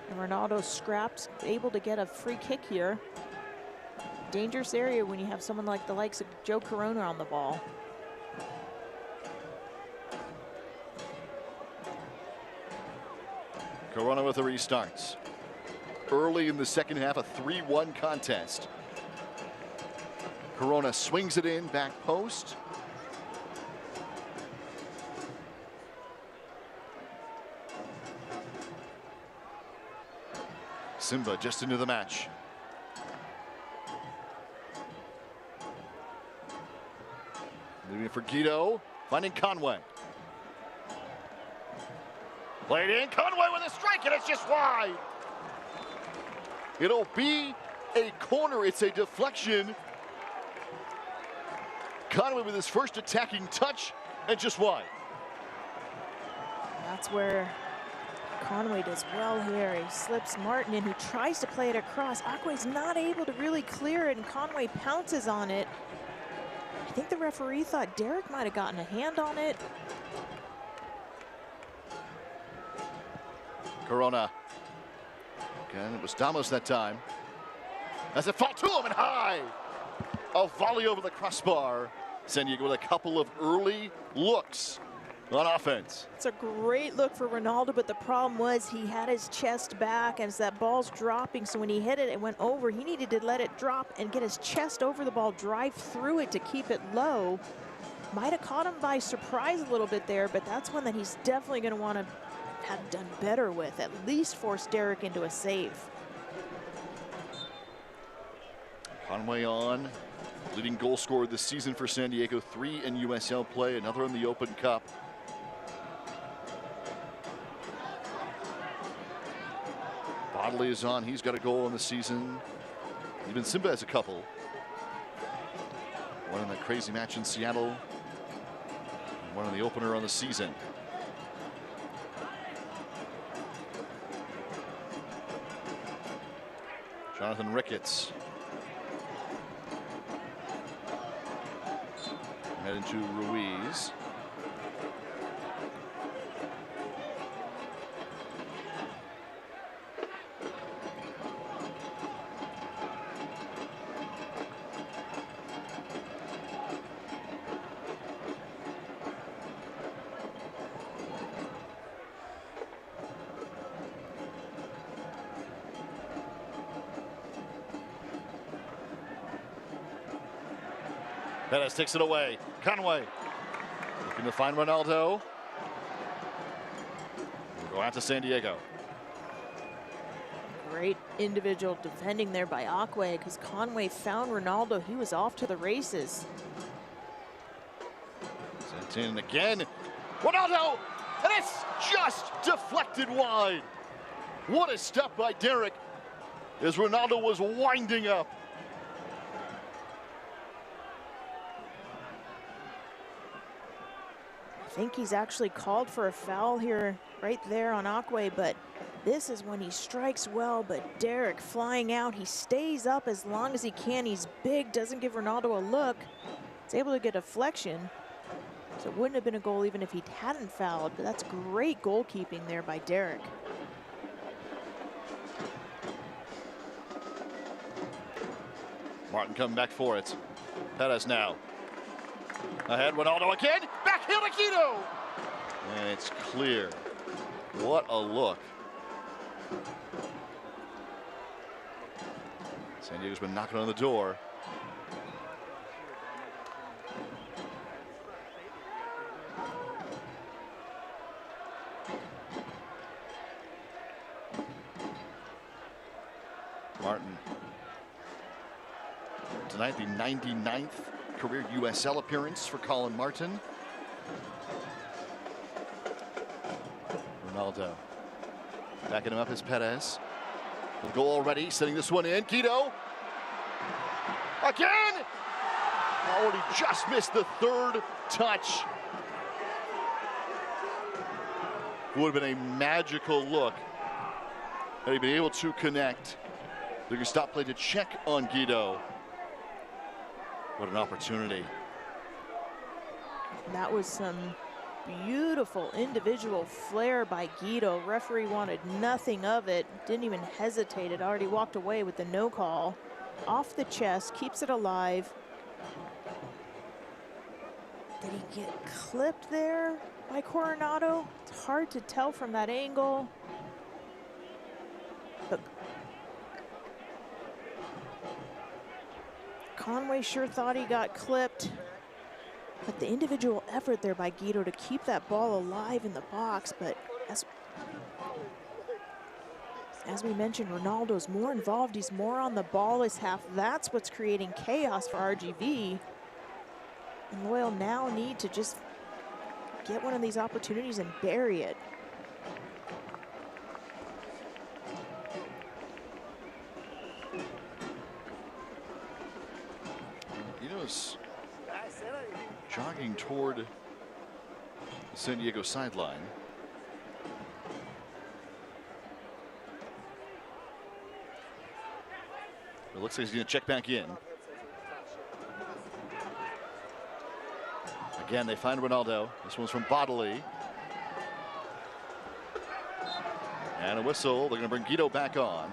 And Ronaldo scraps, able to get a free kick here. Dangerous area when you have someone like the likes of Joe Corona on the ball. Corona with the restarts. Early in the second half, a 3-1 contest. Corona swings it in, back post. Simba just into the match. Leaving it for Guido, finding Conway. Played in, Conway with a strike, and it's just wide. It'll be a corner, it's a deflection. Conway with his first attacking touch, and just wide. That's where Conway does well here. He slips Martin in, who tries to play it across. Akwe's not able to really clear it, and Conway pounces on it. I think the referee thought Derek might have gotten a hand on it. Corona. Again, it was Damos that time. As it fall to him and high. A volley over the crossbar. San Diego with a couple of early looks on offense. It's a great look for Ronaldo, but the problem was he had his chest back as that ball's dropping. So when he hit it, it went over. He needed to let it drop and get his chest over the ball, drive through it to keep it low. Might have caught him by surprise a little bit there, but that's one that he's definitely going to want to have done better with, at least force Derek into a save. Conway on, leading goal scorer this season for San Diego, 3 in USL play, another in the Open Cup. Bodley is on, he's got a goal in the season. Even Simba has a couple. One in that crazy match in Seattle, and one in the opener on the season. Jonathan Ricketts. Head into Ruiz. Perez takes it away. Conway looking to find Ronaldo. We'll go out to San Diego. Great individual defending there by Akwe, because Conway found Ronaldo. He was off to the races. Sent in again. Ronaldo! And it's just deflected wide. What a step by Derek as Ronaldo was winding up. I think he's actually called for a foul here, right there on Akwe, but this is when he strikes well, but Derek flying out. He stays up as long as he can. He's big, doesn't give Ronaldo a look. He's able to get a deflection. So it wouldn't have been a goal even if he hadn't fouled, but that's great goalkeeping there by Derek. Martin coming back for it. Perez now. Ahead, Ronaldo again. Back heel to Guido. And it's clear. What a look. San Diego's been knocking on the door. Martin. Tonight, the 99th career USL appearance for Colin Martin. Ronaldo. Backing him up is Perez. The goal already, sending this one in. Guido. Again! Oh, and he just missed the third touch. Would have been a magical look had he been able to connect. They can stop play to check on Guido. What an opportunity. That was some beautiful individual flair by Guido. Referee wanted nothing of it. Didn't even hesitate. It already walked away with the no call. Off the chest, keeps it alive. Did he get clipped there by Coronado? It's hard to tell from that angle. But Conway sure thought he got clipped. But the individual effort there by Guido to keep that ball alive in the box. But as we mentioned, Ronaldo's more involved. He's more on the ball this half. That's what's creating chaos for RGV. And Loyal now need to just get one of these opportunities and bury it. Guido's jogging toward the San Diego sideline. It looks like he's going to check back in. Again, they find Ronaldo. This one's from Bodley. And a whistle. They're going to bring Guido back on.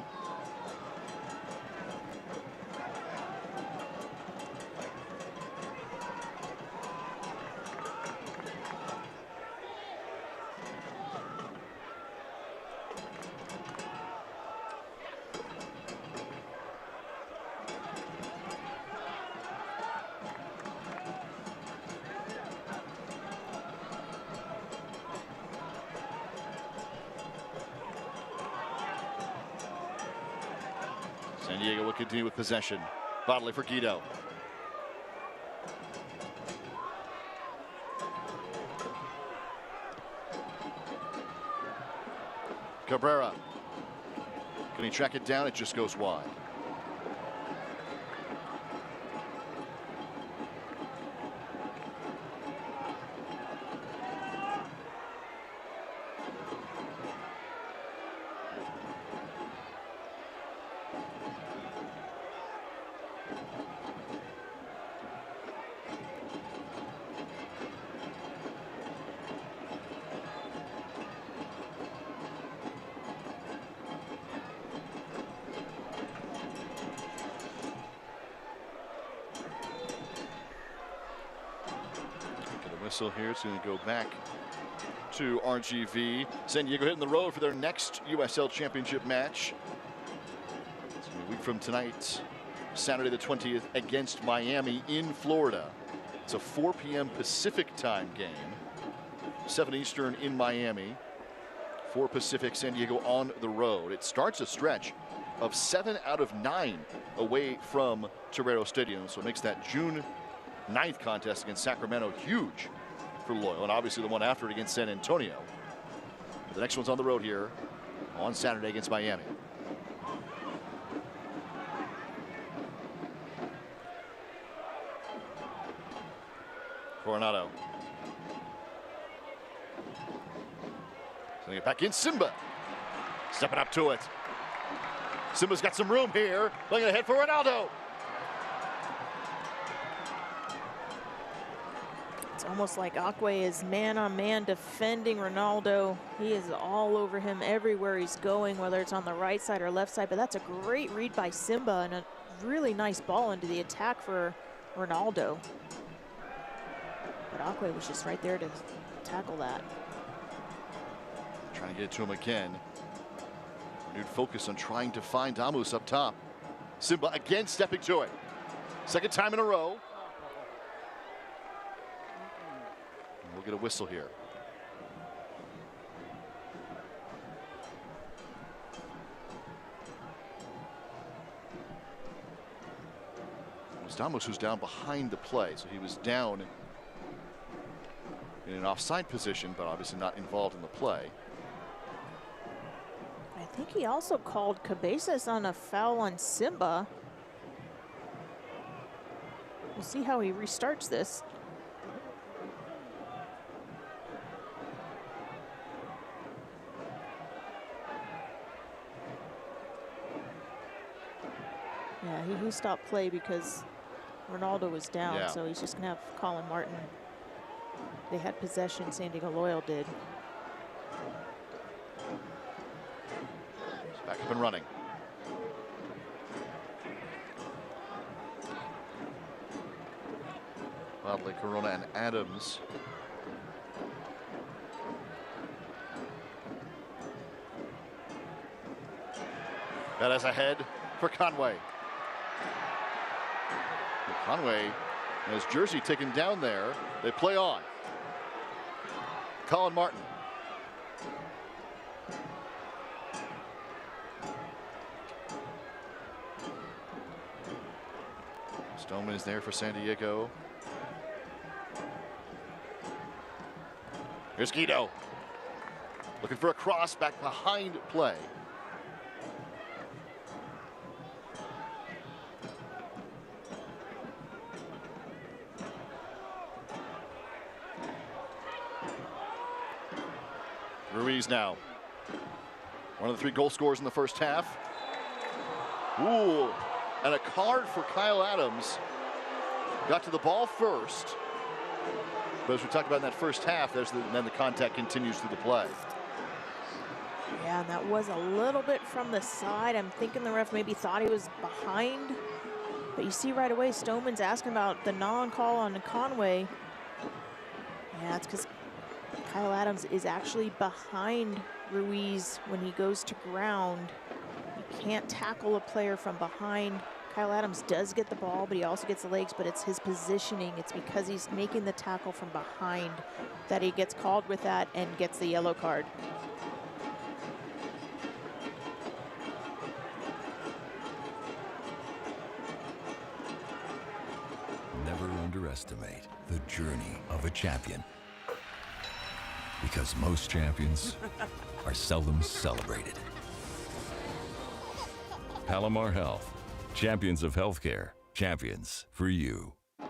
San Diego will continue with possession. Bodley for Guido. Cabrera. Can he track it down? It just goes wide. Whistle here. It's going to go back to RGV. San Diego hitting the road for their next USL Championship match. It's going to be a week from tonight, Saturday the 20th, against Miami in Florida. It's a 4 p.m. Pacific time game. 7 Eastern in Miami. 4 Pacific, San Diego on the road. It starts a stretch of 7 out of 9 away from Torero Stadium. So it makes that June 9th contest against Sacramento huge for Loyal, and obviously the one after it against San Antonio. But the next one's on the road here on Saturday against Miami. Coronado. Sending it back in. Simba stepping up to it. Simba's got some room here. Looking ahead for Ronaldo. It's almost like Akwe is man-on-man defending Ronaldo. He is all over him everywhere he's going, whether it's on the right side or left side. But that's a great read by Simba and a really nice ball into the attack for Ronaldo. But Akwe was just right there to tackle that. Trying to get it to him again. Renewed focus on trying to find Damus up top. Simba again stepping to it. Second time in a row. We'll get a whistle here. Stamos, who's down behind the play, so he was down in an offside position, but obviously not involved in the play. I think he also called Cabezas on a foul on Simba. We'll see how he restarts this. Yeah, he stopped play because Ronaldo was down, so he's just gonna have Colin Martin. They had possession, San Diego Loyal did. He's back up and running. Wildly, Corona and Adams. That is ahead for Conway. Conway has jersey taken down there. They play on. Colin Martin. Stoneman is there for San Diego. Here's Guido. Looking for a cross back behind play. Ruiz now. One of the 3 goal scorers in the first half. Ooh, and a card for Kyle Adams. Got to the ball first. But as we talked about in that first half, and then the contact continues through the play. Yeah, and that was a little bit from the side. I'm thinking the ref maybe thought he was behind. But you see right away, Stoneman's asking about the non-call on Conway. Yeah, that's because Kyle Adams is actually behind Ruiz when he goes to ground. You can't tackle a player from behind. Kyle Adams does get the ball, but he also gets the legs, but it's his positioning. It's because he's making the tackle from behind that he gets called with that and gets the yellow card. Never underestimate the journey of a champion. Because most champions are seldom celebrated. Palomar Health, champions of healthcare, champions for you. So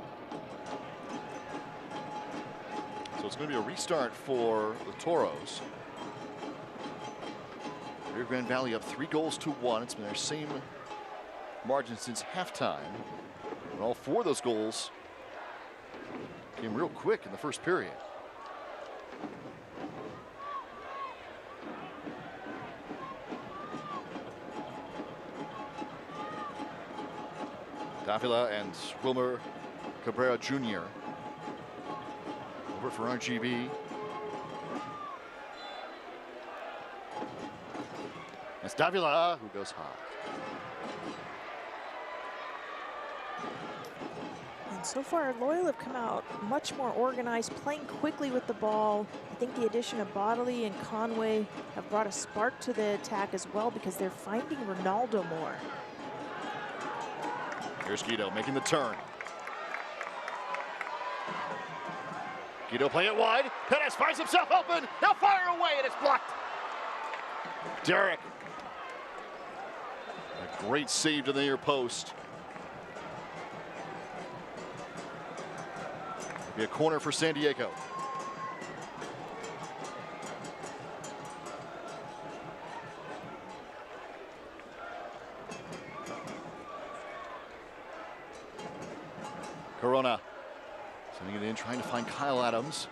it's going to be a restart for the Toros. Rio Grande Valley up 3-1. It's been their same margin since halftime. And all 4 of those goals came real quick in the first period. Davila and Wilmer Cabrera Jr. over for RGV. It's Davila who goes high. And so far, Loyal have come out much more organized, playing quickly with the ball. I think the addition of Bodley and Conway have brought a spark to the attack as well because they're finding Ronaldo more. Here's Guido making the turn. Guido play it wide. Pettis finds himself open. Now fire away and it's blocked. Derek. A great save to the near post. Be a corner for San Diego. Corona sending it in, trying to find Kyle Adams.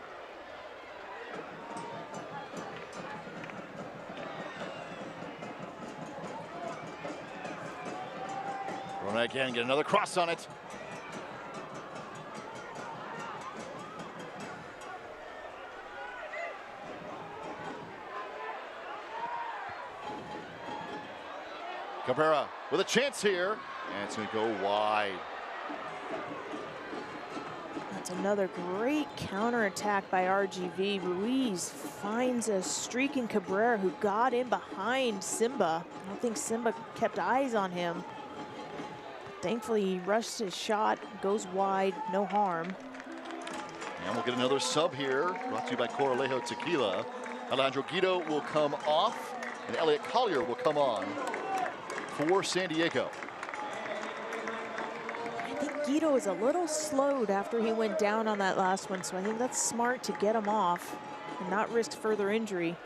Corona again, get another cross on it. Cabrera with a chance here, and it's going to go wide. That's another great counterattack by RGV. Ruiz finds a streaking Cabrera who got in behind Simba. I don't think Simba kept eyes on him. Thankfully, he rushed his shot, goes wide, no harm. And we'll get another sub here, brought to you by Corralejo Tequila. Alejandro Guido will come off, and Elliot Collier will come on for San Diego. I think Guido is a little slowed after he went down on that last one, so I think that's smart to get him off and not risk further injury.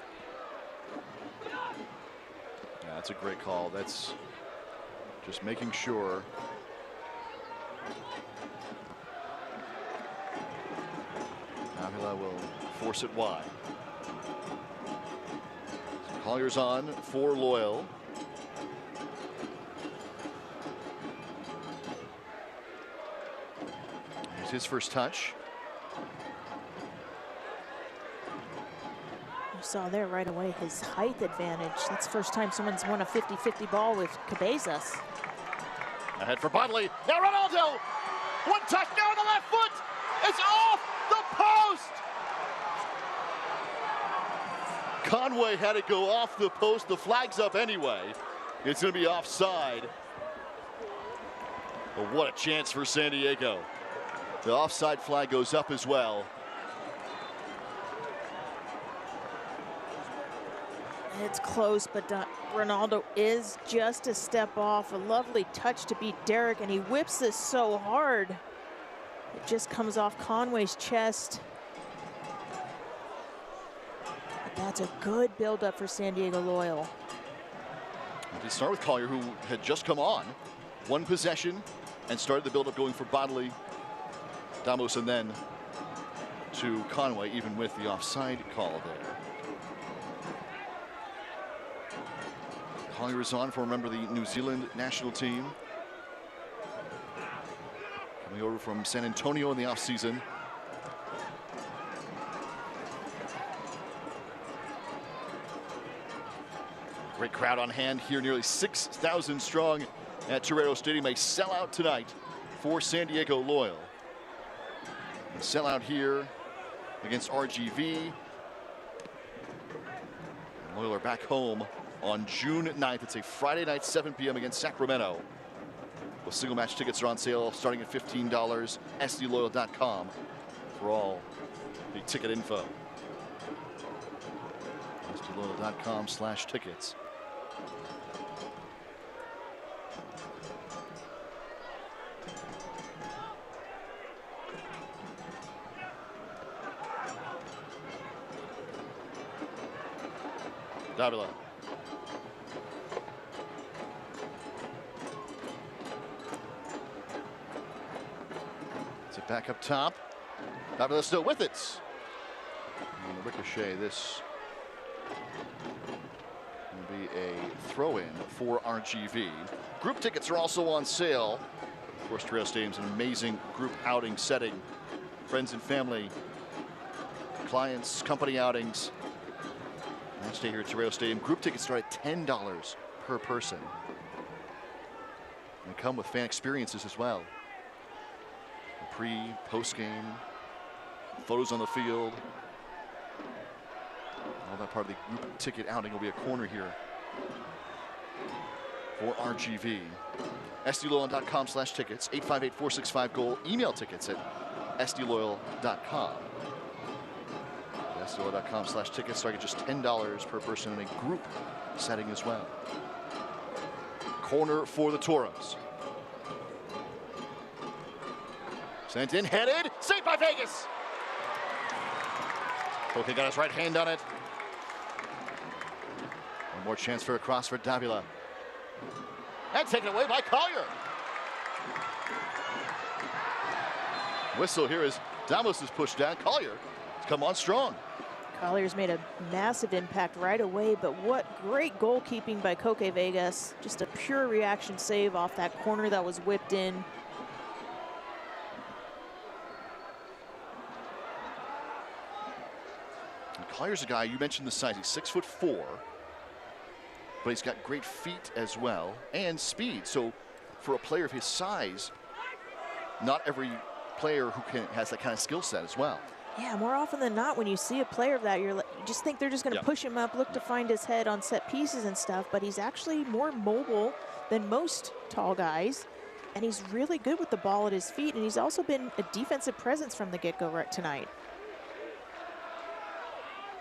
Yeah, that's a great call. That's just making sure. Avila will force it wide. So Collier's on for Loyal. Here's his first touch. You saw there right away his height advantage. That's the first time someone's won a 50-50 ball with Cabezas. Ahead for Bodley. Now Ronaldo. One touch now on the left foot. It's off the post. Conway had to go off the post. The flag's up anyway. It's going to be offside. But what a chance for San Diego. The offside flag goes up as well. It's close, but Ronaldo is just a step off. A lovely touch to beat Derek, and he whips this so hard. It just comes off Conway's chest. But that's a good build-up for San Diego Loyal. They start with Collier, who had just come on. One possession and started the build-up going for Bodley, Damos, and then to Conway, even with the offside call there. Collier is on for a member of the New Zealand national team. Coming over from San Antonio in the offseason. Great crowd on hand here, nearly 6,000 strong at Torero Stadium. A sellout tonight for San Diego Loyal. A sellout here against RGV. Loyal are back home on June 9th. It's a Friday night, 7 p.m. against Sacramento. The single match tickets are on sale starting at $15. SDLoyal.com for all the ticket info. SDLoyal.com/tickets. Davila. It's it back up top. Davila still with it. And the ricochet, this will be a throw-in for RGV. Group tickets are also on sale. Of course, Torero Stadium's an amazing group outing setting. Friends and family, clients, company outings. Match day here at Torero Stadium. Group tickets start at $10 per person. And come with fan experiences as well. Pre, post game, photos on the field. All that part of the group ticket outing will be a corner here for RGV. SDLoyal.com/tickets, 858-465-GOAL. Email tickets at SDLoyal.com. SDLoyal.com/tickets start at just $10 per person in a group setting as well. Corner for the Toros. Sent in, headed, saved by Vegas. Okay, got his right hand on it. One more chance for a cross for Davila. And taken away by Collier. Whistle here as Damos is pushed down. Collier has come on strong. Collier's made a massive impact right away, but what great goalkeeping by Coque Vegas. Just a pure reaction save off that corner that was whipped in. And Collier's a guy, you mentioned the size, he's 6'4", but he's got great feet as well and speed. So for a player of his size, not every player who has that kind of skill set as well. Yeah, more often than not, when you see a player of that, you just think they're just going to push him up, look to find his head on set pieces and stuff, but he's actually more mobile than most tall guys. and he's really good with the ball at his feet, and he's also been a defensive presence from the get-go right tonight.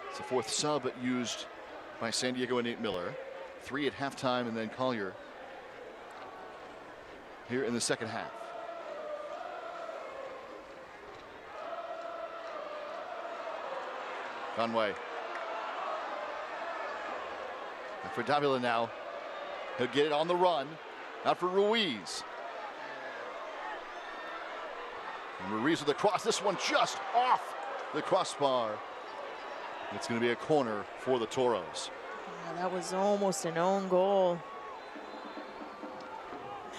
It's the 4th sub used by San Diego and Nate Miller. 3 at halftime, and then Collier here in the second half. Conway. And for Davila now. He'll get it on the run. Out for Ruiz. And Ruiz with the cross. This one just off the crossbar. It's going to be a corner for the Toros. Yeah, that was almost an own goal.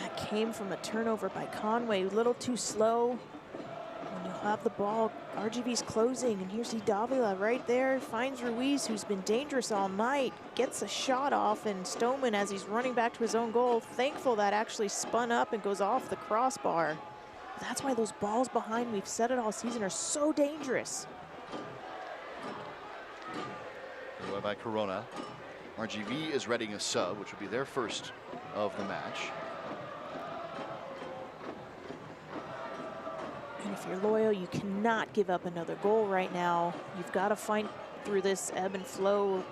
That came from a turnover by Conway. A little too slow. When you have the ball, RGV's closing, and here's Davila right there. Finds Ruiz, who's been dangerous all night. Gets a shot off, and Stoneman, as he's running back to his own goal, thankful that actually spun up and goes off the crossbar. That's why those balls behind, we've said it all season, are so dangerous. By Corona. RGV is readying a sub, which will be their first of the match. And if you're loyal, you cannot give up another goal right now. You've got to find through this ebb and flow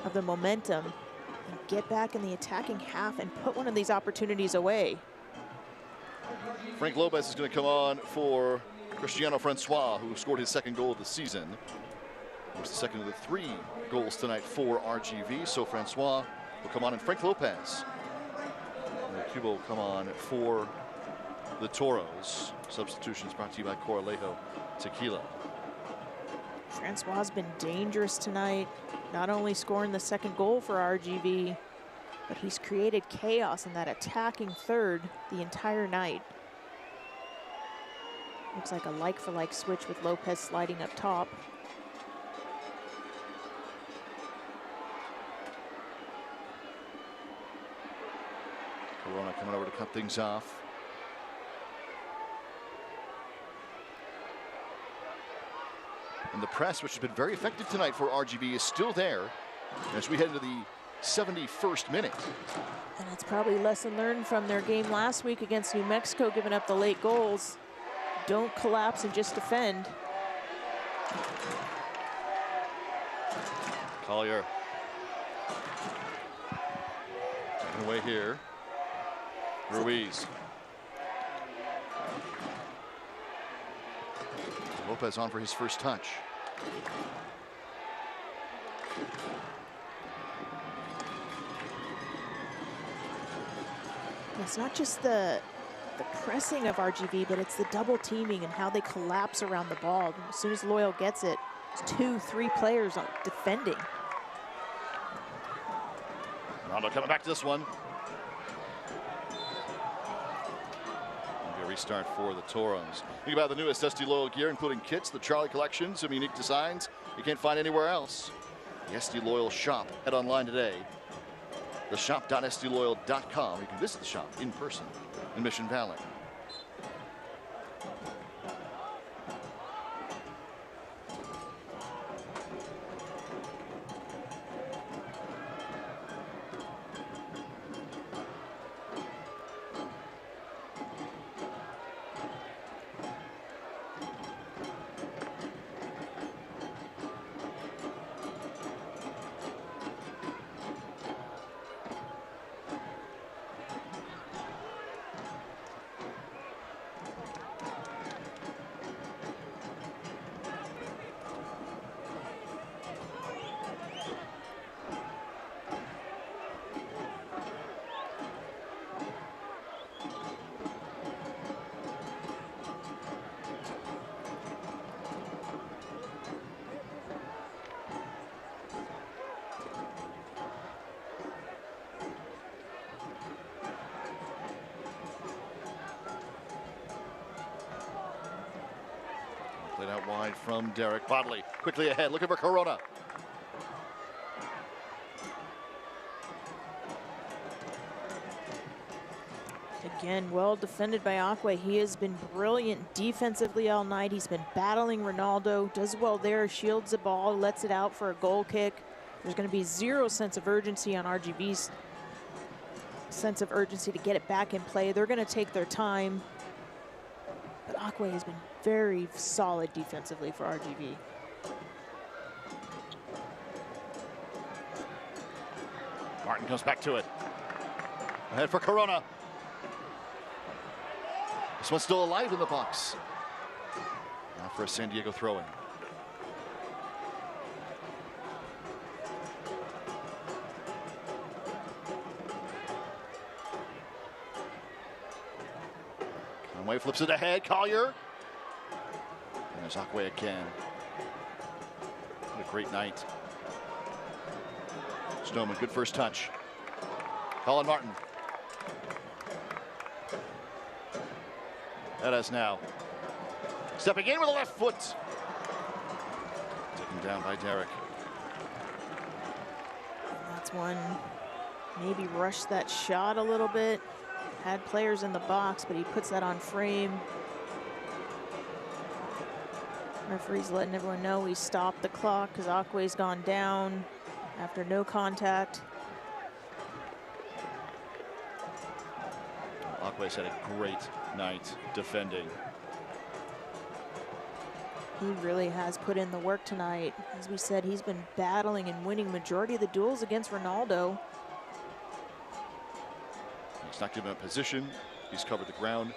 of the momentum and get back in the attacking half and put one of these opportunities away. Frank Lopez is going to come on for Cristiano Francois, who scored his 2nd goal of the season. It was the 2nd of the 3 goals tonight for RGV. So Francois will come on, and Frank Lopez and Cuba will come on for the Toros. Substitutions brought to you by Coralejo Tequila. Francois has been dangerous tonight, not only scoring the 2nd goal for RGV, but he's created chaos in that attacking third the entire night. Looks like a like-for-like switch with Lopez sliding up top. Corona coming over to cut things off. And the press, which has been very effective tonight for RGV, is still there as we head into the 71st minute. And it's probably a lesson learned from their game last week against New Mexico, giving up the late goals. Don't collapse and just defend. Collier. Taken away here. Ruiz. Lopez on for his first touch. It's not just the pressing of RGV, but it's the double teaming and how they collapse around the ball. As soon as Loyal gets it, it's 2-3 players defending. Rondo coming back to this one. Restart for the Toros. Think about the newest SD Loyal gear, including kits, the Charlie collection, some unique designs you can't find anywhere else. The SD Loyal shop. Head online today. The shop.sdloyal.com. You can visit the shop in person in Mission Valley. Played out wide from Derek Bodley. Quickly ahead, looking for Corona. Again, well defended by Aquay. He has been brilliant defensively all night. He's been battling Ronaldo, does well there, shields the ball, lets it out for a goal kick. There's going to be zero sense of urgency on RGV's sense of urgency to get it back in play. They're going to take their time. But Akwe has been very solid defensively for RGV. Martin comes back to it. Ahead for Corona. This one's still alive in the box. Now for a San Diego throw-in. Conway flips it ahead. Collier. And there's Akwe again. What a great night. Snowman, good first touch. Colin Martin. Perez now. Stepping in with a left foot. Taken down by Derek. That's one. Maybe rushed that shot a little bit. Had players in the box, but he puts that on frame. Referee's letting everyone know he stopped the clock because Akwe's gone down after no contact. Akwe's had a great night defending. He really has put in the work tonight. As we said, he's been battling and winning majority of the duels against Ronaldo. He's not given a position. He's covered the ground.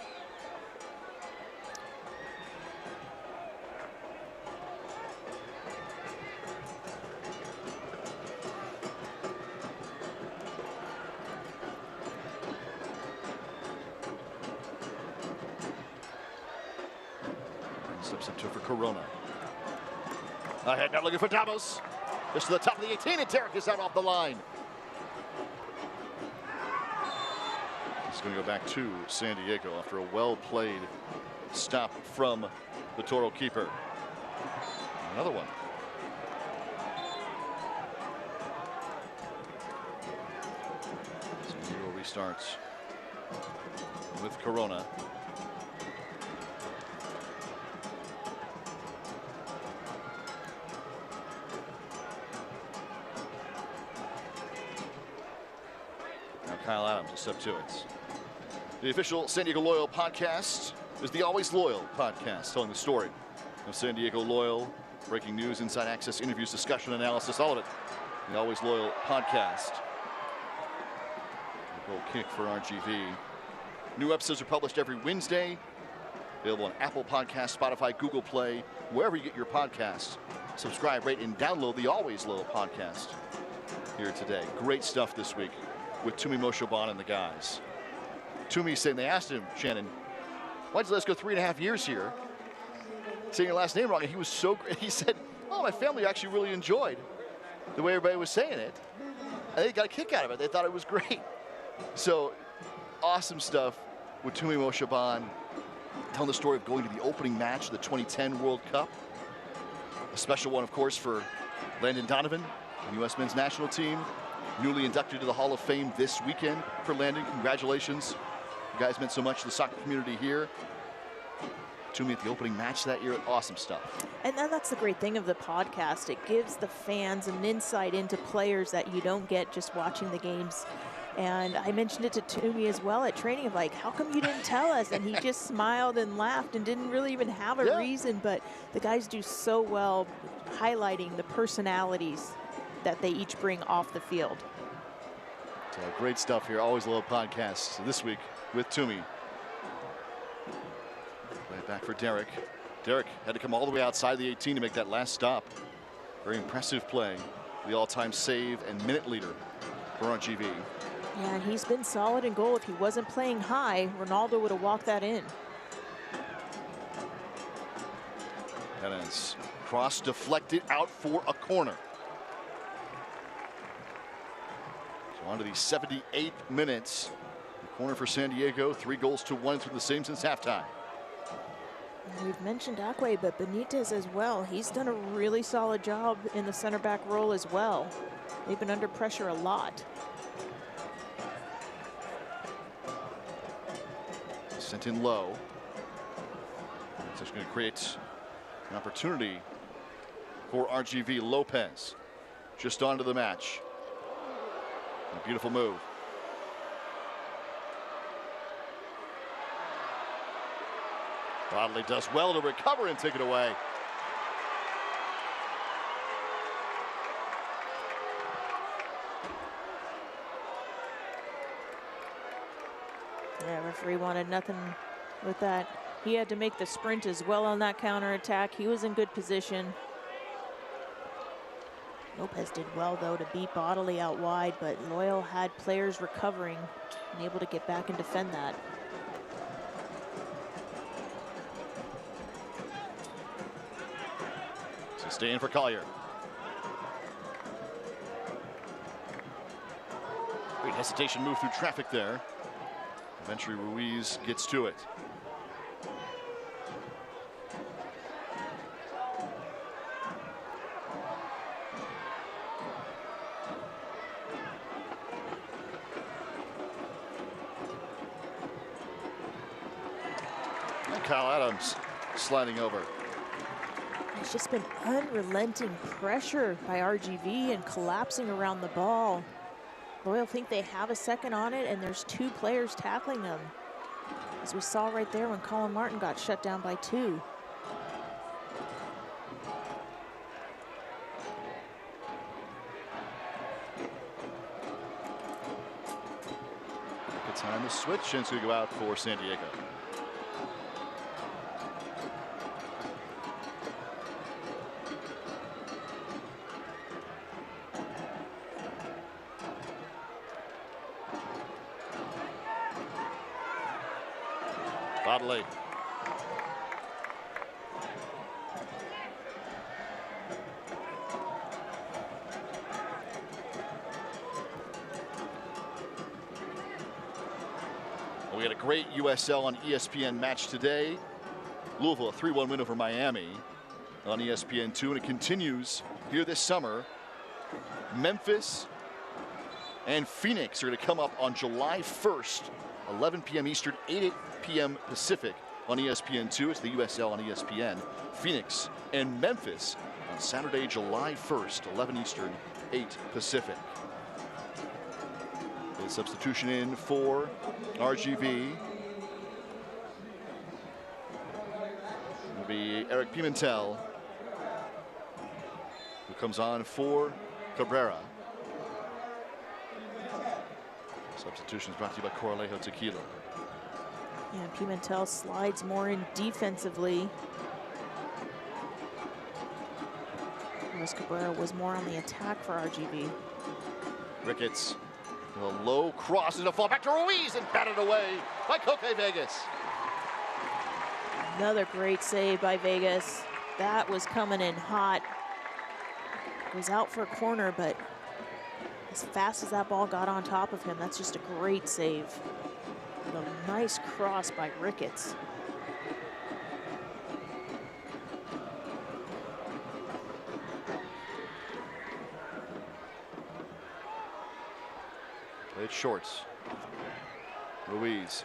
Steps up to for Corona. Ahead now looking for Damos. Just to the top of the 18 and Derek is out off the line. He's going to go back to San Diego after a well-played stop from the Toro keeper. Another one. San Diego restarts with Corona. Kyle Adams will step to it. The official San Diego Loyal podcast is the Always Loyal podcast, telling the story of San Diego Loyal. Breaking news, inside access, interviews, discussion, analysis, all of it. The Always Loyal podcast. A goal kick for RGV. New episodes are published every Wednesday. Available on Apple Podcasts, Spotify, Google Play, wherever you get your podcasts. Subscribe, rate, and download the Always Loyal podcast here today. Great stuff this week with Tumi Moshoban and the guys. Tumi saying, they asked him, Shannon, why'd you let us go 3.5 years here? Saying your last name wrong, and he was so great. He said, oh, my family actually really enjoyed the way everybody was saying it. And they got a kick out of it. They thought it was great. So, awesome stuff with Tumi Moshoban, telling the story of going to the opening match of the 2010 World Cup. A special one, of course, for Landon Donovan, the U.S. men's national team. Newly inducted to the Hall of Fame this weekend for Landon. Congratulations. You guys meant so much to the soccer community here. Tumi at the opening match that year. Awesome stuff. And then that's the great thing of the podcast. It gives the fans an insight into players that you don't get just watching the games. And I mentioned it to Tumi as well at training of like, how come you didn't tell us? And he just smiled and laughed and didn't really even have a reason. But the guys do so well highlighting the personalities that they each bring off the field. So great stuff here. Always Loyal podcast this week with Tumi. Right back for Derek. Derek had to come all the way outside the 18 to make that last stop. Very impressive play. The all-time save and minute leader for RGV. Yeah, and he's been solid in goal. If he wasn't playing high, Ronaldo would have walked that in. And it's cross deflected out for a corner. On to the 78th minutes. The corner for San Diego, 3-1 through the same since halftime. We've mentioned Akwe, but Benitez as well. He's done a really solid job in the center back role as well. They've been under pressure a lot. Sent in low. It's just going to create an opportunity for RGV. Lopez just onto the match. A beautiful move. Bodley does well to recover and take it away. Yeah, referee wanted nothing with that. He had to make the sprint as well on that counterattack. He was in good position. Lopez did well, though, to beat Bodley out wide, but Loyal had players recovering and able to get back and defend that. Sustain for Collier. Great hesitation move through traffic there. Eventually Ruiz gets to it. And Kyle Adams sliding over. It's just been unrelenting pressure by RGV and collapsing around the ball. Loyal think they have a second on it, and there's two players tackling them, as we saw right there when Colin Martin got shut down by two. Good time to switch, and it's going to go out for San Diego. Bodley. We had a great USL on ESPN match today. Louisville, a 3-1 win over Miami on ESPN2, and it continues here this summer. Memphis and Phoenix are going to come up on July 1st, 11 p.m. Eastern, 8 p.m. Pacific on ESPN2. It's the USL on ESPN. Phoenix and Memphis on Saturday, July 1st, 11 Eastern, 8 Pacific. A substitution in for RGV. It'll be Eric Pimentel, who comes on for Cabrera. Substitutions brought to you by Coralejo Tequila. Yeah, Pimentel slides more in defensively, whereas Cabrera was more on the attack for RGV. Ricketts, a low cross, and a fall back to Ruiz, and batted away by Coque Vegas. Another great save by Vegas. That was coming in hot. It was out for a corner, but as fast as that ball got on top of him, that's just a great save. And a nice cross by Ricketts. Played shorts. Ruiz.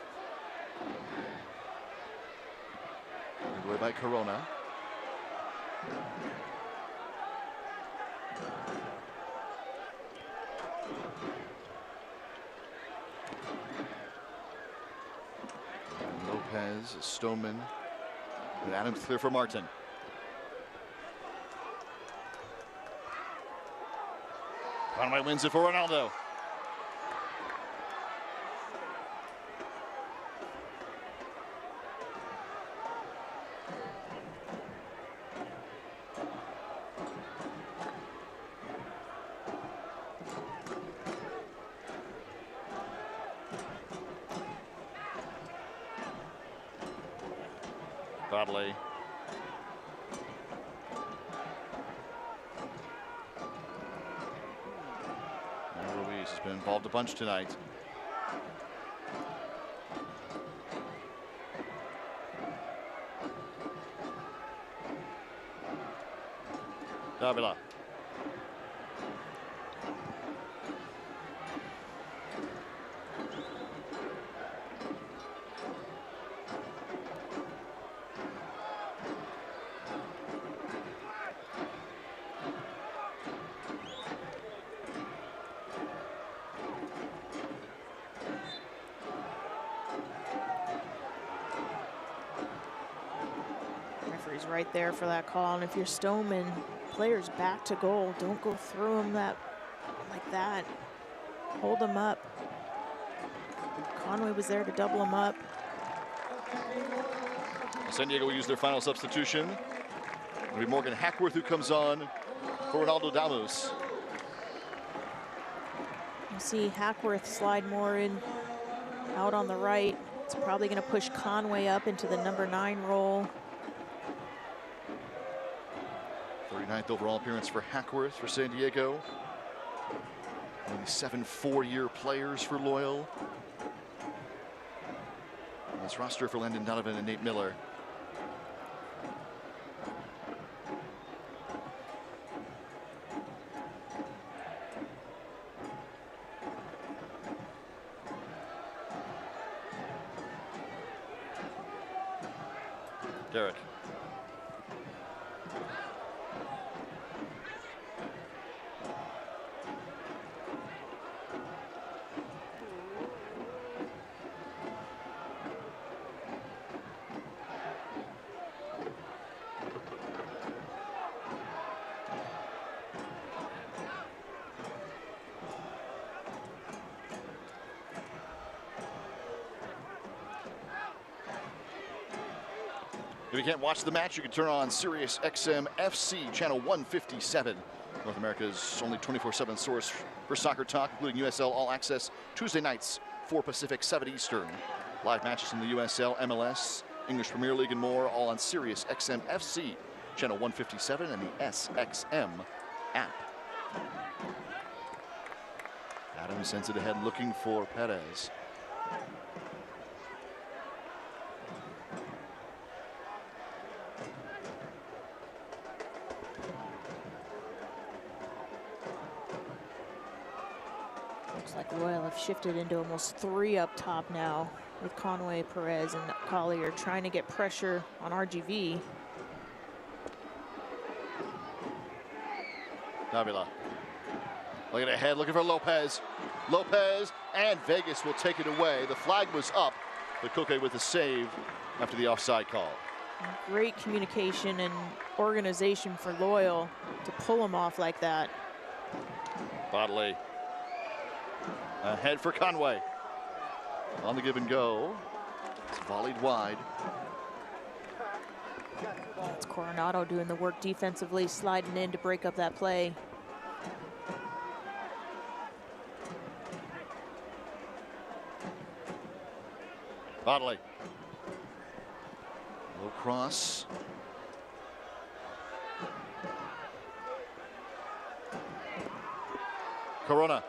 Away by Corona. Lopez, Stoneman, and Adams clear for Martin. Conway wins it for Ronaldo. Bodley. And Ruiz has been involved a bunch tonight. Davila. right there for that call. And if you're Stoneman, players back to goal, don't go through them like that. Hold them up. Conway was there to double them up. San Diego will use their final substitution. It'll be Morgan Hackworth who comes on for Ronaldo Damus. You see Hackworth slide more in out on the right. It's probably going to push Conway up into the number 9 role. 39th overall appearance for Hackworth for San Diego. Only 7 four-year players for Loyal. On this roster for Landon Donovan and Nate Miller. Derek. If you can't watch the match, you can turn on Sirius XM FC channel 157. North America's only 24/7 source for soccer talk, including USL All Access Tuesday nights, 4 Pacific, 7 Eastern. Live matches from the USL, MLS, English Premier League, and more, all on Sirius XM FC channel 157 and the SXM app. Adams sends it ahead looking for Perez. Looks like Royal have shifted into almost 3 up top now with Conway, Perez, and Collier trying to get pressure on RGV. Davila looking ahead, looking for Lopez. Lopez, and Vegas will take it away. The flag was up, but Koke with a save after the offside call. Great communication and organization for Loyal to pull him off like that. Bodley ahead for Conway. On the give and go. It's volleyed wide. It's Coronado doing the work defensively, sliding in to break up that play. Bodley. Low cross. Corona.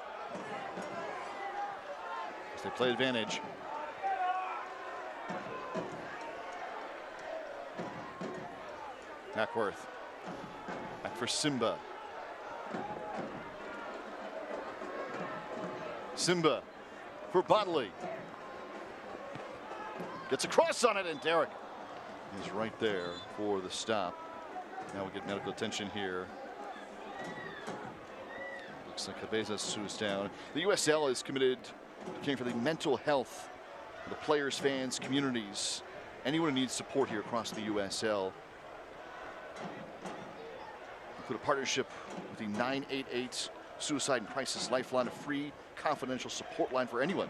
As they play advantage. Hackworth. Back for Simba. Simba for Bodley. Gets a cross on it, and Derek is right there for the stop. Now we get medical attention here. Looks like Cabezas who's down. The USL is committed to caring for the mental health of the players, fans, communities, anyone who needs support here across the USL. Include a partnership with the 988 Suicide and Crisis Lifeline, a free confidential support line for anyone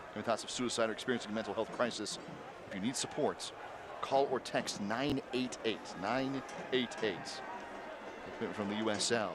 having thoughts of suicide or experiencing a mental health crisis. If you need support, call or text 988. 988. A commitment from the USL.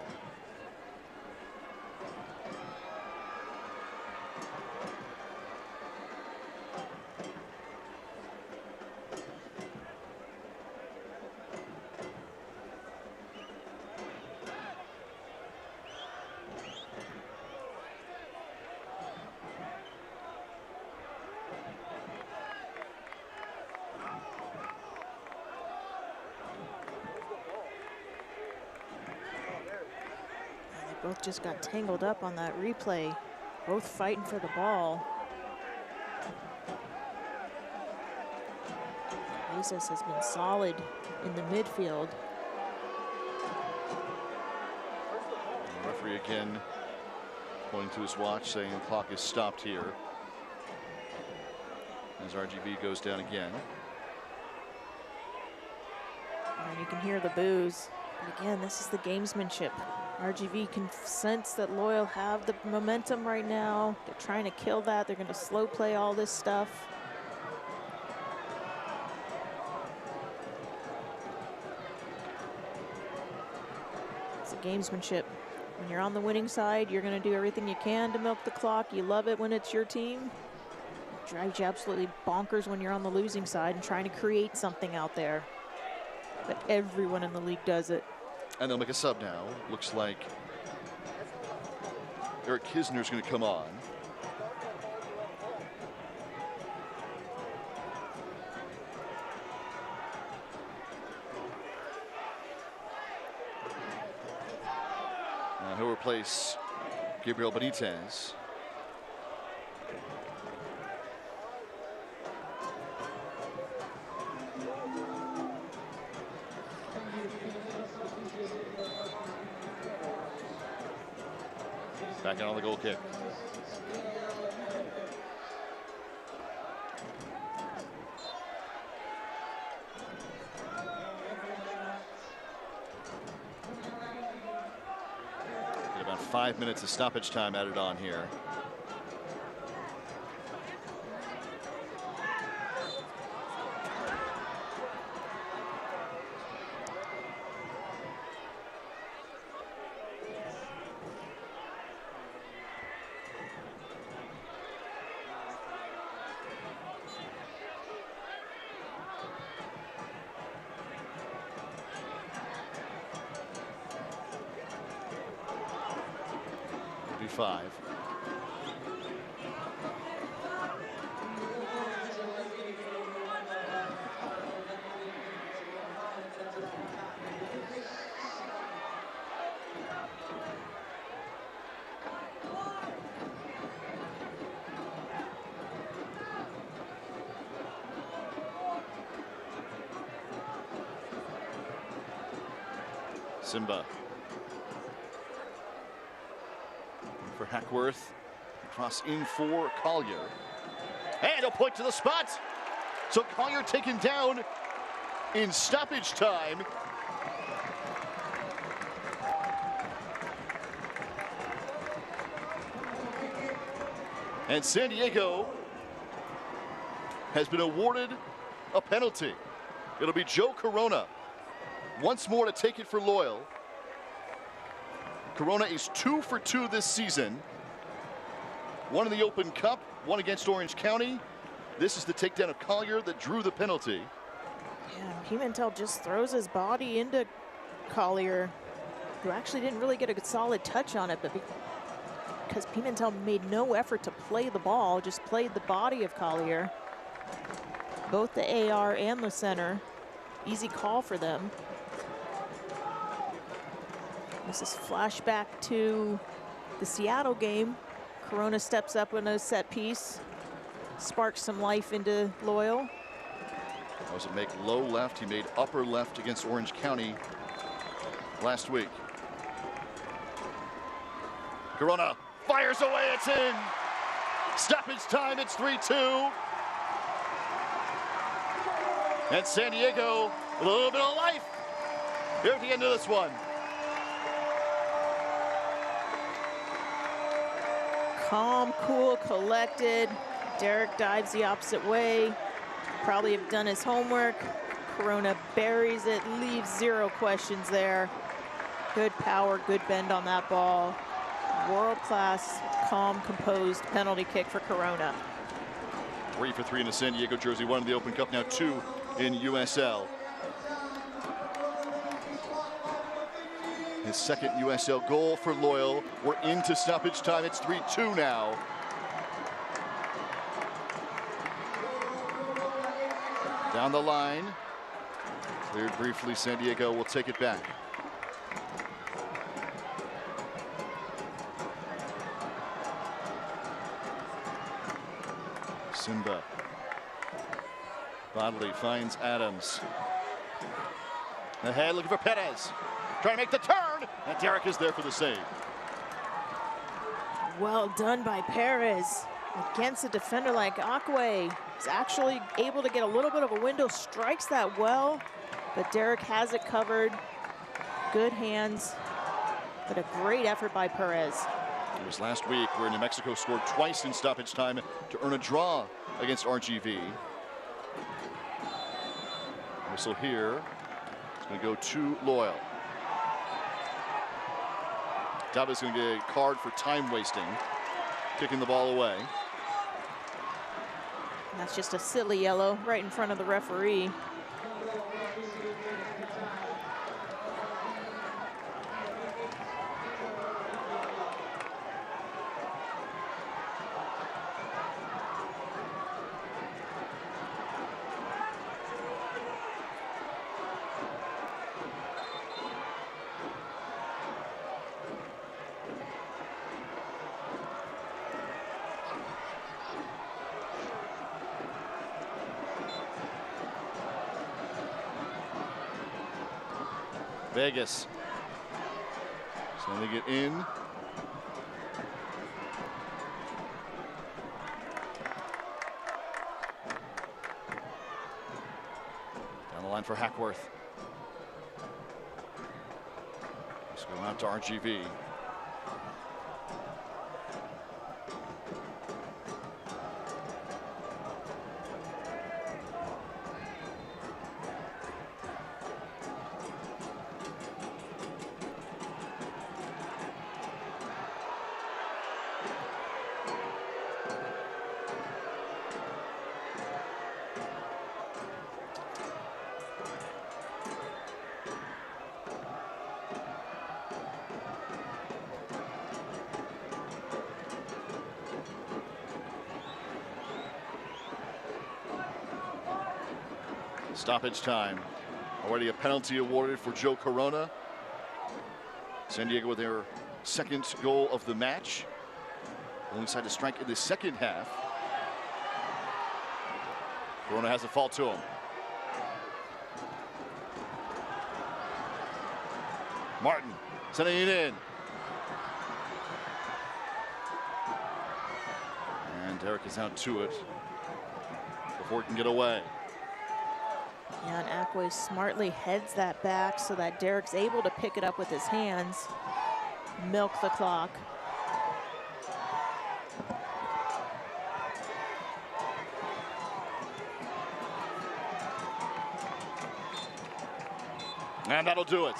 Both just got tangled up on that replay. Both fighting for the ball. Jesus has been solid in the midfield. The referee again pointing to his watch saying the clock is stopped here. As RGV goes down again. And you can hear the boos. But again, this is the gamesmanship. RGV can sense that Loyal have the momentum right now. They're trying to kill that. They're going to slow play all this stuff. It's a gamesmanship. When you're on the winning side, you're going to do everything you can to milk the clock. You love it when it's your team. It drives you absolutely bonkers when you're on the losing side and trying to create something out there. But everyone in the league does it. And they'll make a sub now. Looks like Eric Kisner's going to come on. He'll replace Gabriel Benitez. Back out on the goal kick. Get about 5 minutes of stoppage time added on here. Five. Simba. For Hackworth, cross in for Collier, and a point to the spot. So Collier taken down in stoppage time. And San Diego has been awarded a penalty. It'll be Joe Corona once more to take it for Loyal. Corona is 2 for 2 this season. One in the Open Cup, one against Orange County. This is the takedown of Collier that drew the penalty. Yeah, Pimentel just throws his body into Collier, who actually didn't really get a solid touch on it, but because Pimentel made no effort to play the ball, just played the body of Collier. Both the AR and the center. Easy call for them. This is flashback to the Seattle game. Corona steps up in a set piece, sparks some life into Loyal. Doesn't make low left, he made upper left against Orange County last week. Corona fires away, it's in. Stoppage time, it's 3-2. And San Diego, a little bit of life here at the end of this one. Calm, cool, collected. Derek dives the opposite way. Probably have done his homework. Corona buries it, leaves 0 questions there. Good power, good bend on that ball. World-class, calm, composed penalty kick for Corona. 3 for 3 in the San Diego jersey, 1 in the Open Cup, now 2 in USL. His second USL goal for Loyal. We're into stoppage time. It's 3-2 now. Down the line. Cleared briefly. San Diego will take it back. Simba. Bodley finds Adams. Ahead, looking for Perez. Trying to make the turn, and Derek is there for the save. Well done by Perez. Against a defender like Akwe. He's actually able to get a little bit of a window, strikes that well. But Derek has it covered. Good hands, but a great effort by Perez. It was last week where New Mexico scored twice in stoppage time to earn a draw against RGV. Whistle here. It's going to go to Loyal. Daba's going to get a card for time wasting, kicking the ball away. And that's just a silly yellow right in front of the referee. Vegas sending it in. Down the line for Hackworth. It's going out to RGV. Stoppage time. Already a penalty awarded for Joe Corona. San Diego with their second goal of the match. Only side to strike in the second half. Corona has a fault to him. Martin sending it in. And Derek is out to it before it can get away. Yeah, and Ackway smartly heads that back so that Derek's able to pick it up with his hands, milk the clock. And that'll do it.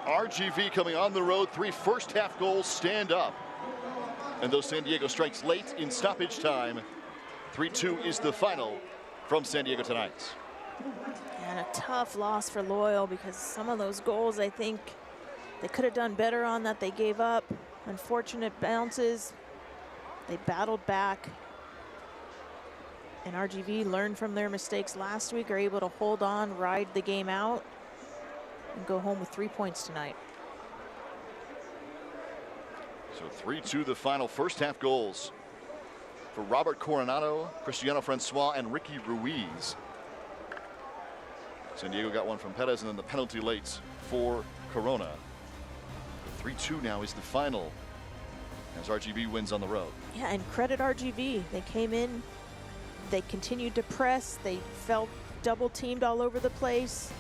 RGV coming on the road, 3 first half goals stand up. And those San Diego strikes late in stoppage time. 3-2 is the final from San Diego tonight. And a tough loss for Loyal because some of those goals I think they could have done better on that they gave up. Unfortunate bounces. They battled back. And RGV learned from their mistakes last week, are able to hold on, ride the game out, and go home with 3 points tonight. So 3-2 the final. First half goals for Robert Coronado, Cristiano Francois, and Ricky Ruiz. San Diego got one from Perez, and then the penalty late for Corona. 3-2 now is the final as RGV wins on the road. Yeah, and credit RGV. They came in, they continued to press, they felt double teamed all over the place.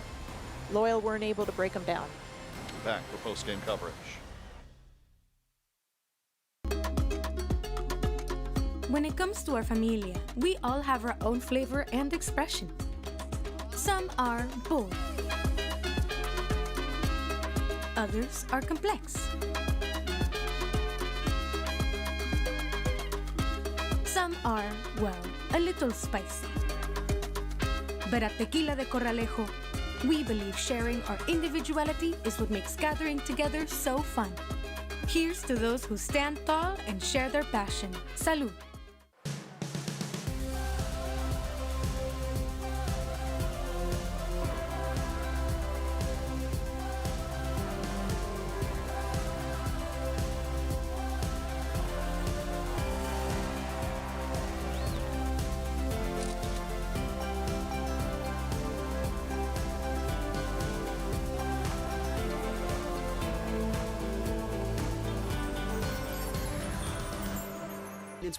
Loyal weren't able to break them down. Back for post-game coverage. When it comes to our familia, we all have our own flavor and expression. Some are bold. Others are complex. Some are, well, a little spicy. But at Tequila de Corralejo, we believe sharing our individuality is what makes gathering together so fun. Here's to those who stand tall and share their passion. Salud.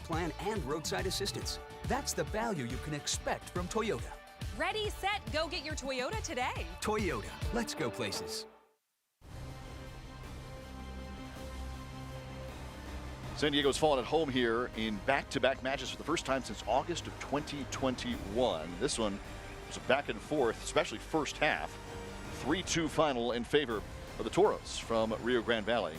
Plan and roadside assistance. That's the value you can expect from Toyota. Ready, set, go get your Toyota today. Toyota, let's go places. San Diego's fallen at home here in back-to-back matches for the first time since August of 2021. This one was a back and forth, especially first half. 3-2 final in favor of the Toros from Rio Grande Valley.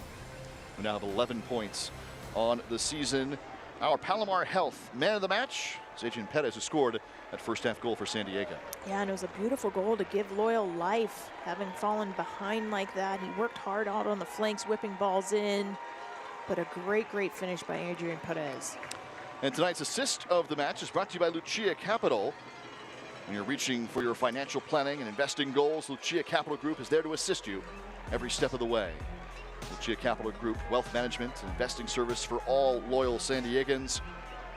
We now have 11 points on the season. Our Palomar Health man of the match is Adrian Perez, who scored that first half goal for San Diego. Yeah, and it was a beautiful goal to give Loyal life, having fallen behind like that. He worked hard out on the flanks, whipping balls in, but a great, great finish by Adrian Perez. And tonight's assist of the match is brought to you by Lucia Capital. When you're reaching for your financial planning and investing goals, Lucia Capital Group is there to assist you every step of the way. Lucia Capital Group, wealth management and investing service for all loyal San Diegans.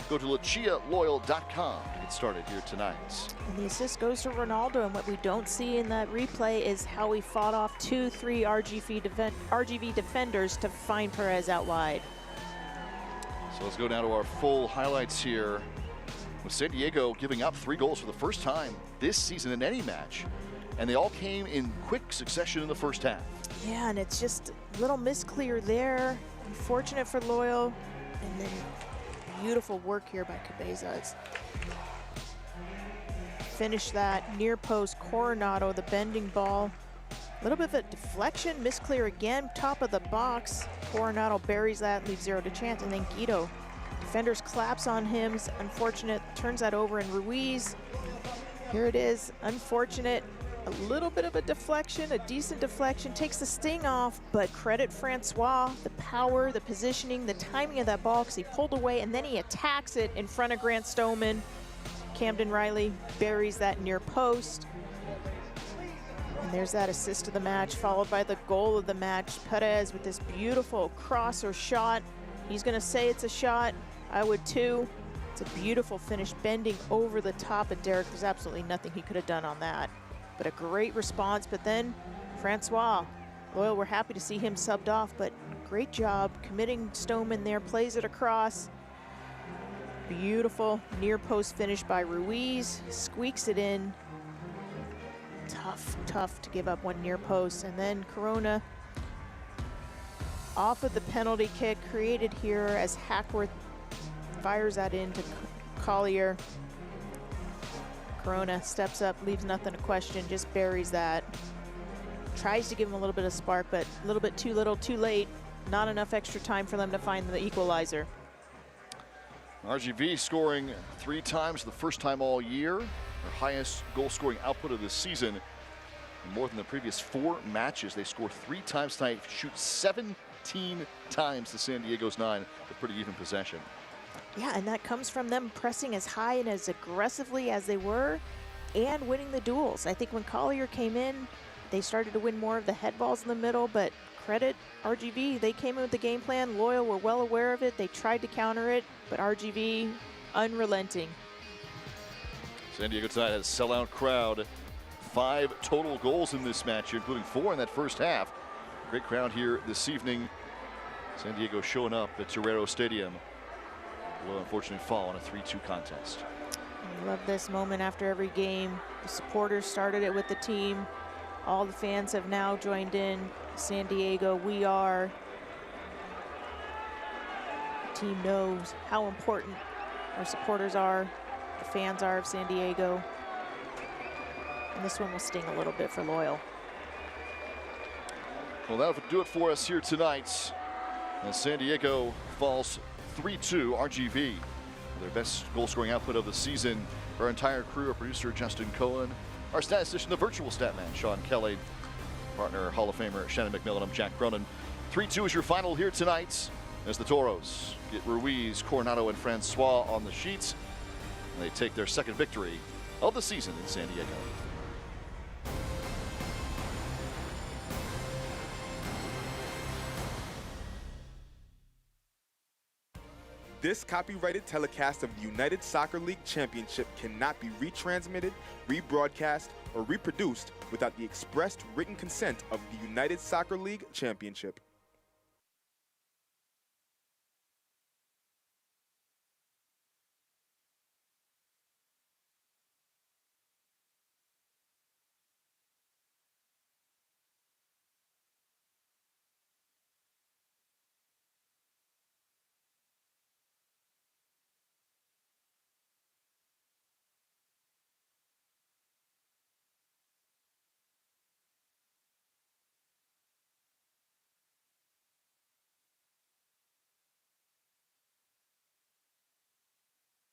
Go to lucialoyal.com to get started here tonight. And the assist goes to Ronaldo, and what we don't see in that replay is how he fought off 2-3 RGV defenders to find Perez out wide. So let's go down to our full highlights here. With San Diego giving up 3 goals for the first time this season in any match, and they all came in quick succession in the first half. Yeah, and it's just a little misclear there. Unfortunate for Loyal, and then beautiful work here by Cabezas. Finish that near post. Coronado, the bending ball. A little bit of a deflection, misclear again, top of the box. Coronado buries that, leaves 0 to chance, and then Guido. Defenders claps on him, unfortunate, turns that over, and Ruiz, here it is, unfortunate. A little bit of a deflection, a decent deflection, takes the sting off, but credit Francois, the power, the positioning, the timing of that ball, because he pulled away and then he attacks it in front of Grant Stoneman. Camden Riley buries that near post. And there's that assist of the match, followed by the goal of the match. Perez with this beautiful cross or shot. He's gonna say it's a shot. I would too. It's a beautiful finish, bending over the top of Derek. There's absolutely nothing he could have done on that. But a great response. But then Francois, Loyal, we're happy to see him subbed off, but great job committing Stoneman there, plays it across. Beautiful near post finish by Ruiz, squeaks it in. Tough to give up one near post. And then Corona off of the penalty kick created here as Hackworth fires that into Collier. Corona steps up, leaves nothing to question, just buries that. Tries to give him a little bit of spark, but a little bit too little, too late. Not enough extra time for them to find the equalizer. RGV scoring 3 times, the first time all year. Their highest goal-scoring output of the season. More than the previous 4 matches. They score 3 times tonight, shoot 17 times to San Diego's 9 with pretty even possession. Yeah, and that comes from them pressing as high and as aggressively as they were and winning the duels. I think when Collier came in, they started to win more of the head balls in the middle, but credit RGV, they came in with the game plan. Loyal were well aware of it. They tried to counter it, but RGV unrelenting. San Diego tonight has a sellout crowd. 5 total goals in this match, including 4 in that first half. Great crowd here this evening. San Diego showing up at Torero Stadium. Will unfortunately fall in a 3-2 contest. I love this moment after every game. The supporters started it with the team. All the fans have now joined in. San Diego, we are. The team knows how important our supporters are, the fans are of San Diego. And this one will sting a little bit for Loyal. Well, that'll do it for us here tonight. As San Diego falls 3-2, RGV, their best goal-scoring output of the season. Our entire crew, our producer Justin Cohen, our statistician, the virtual stat man, Sean Kelly, partner Hall of Famer Shannon McMillan, I'm Jack Cronin. 3-2 is your final here tonight as the Toros get Ruiz, Coronado, and Francois on the sheets. And they take their second victory of the season in San Diego. This copyrighted telecast of the United Soccer League Championship cannot be retransmitted, rebroadcast, or reproduced without the expressed written consent of the United Soccer League Championship.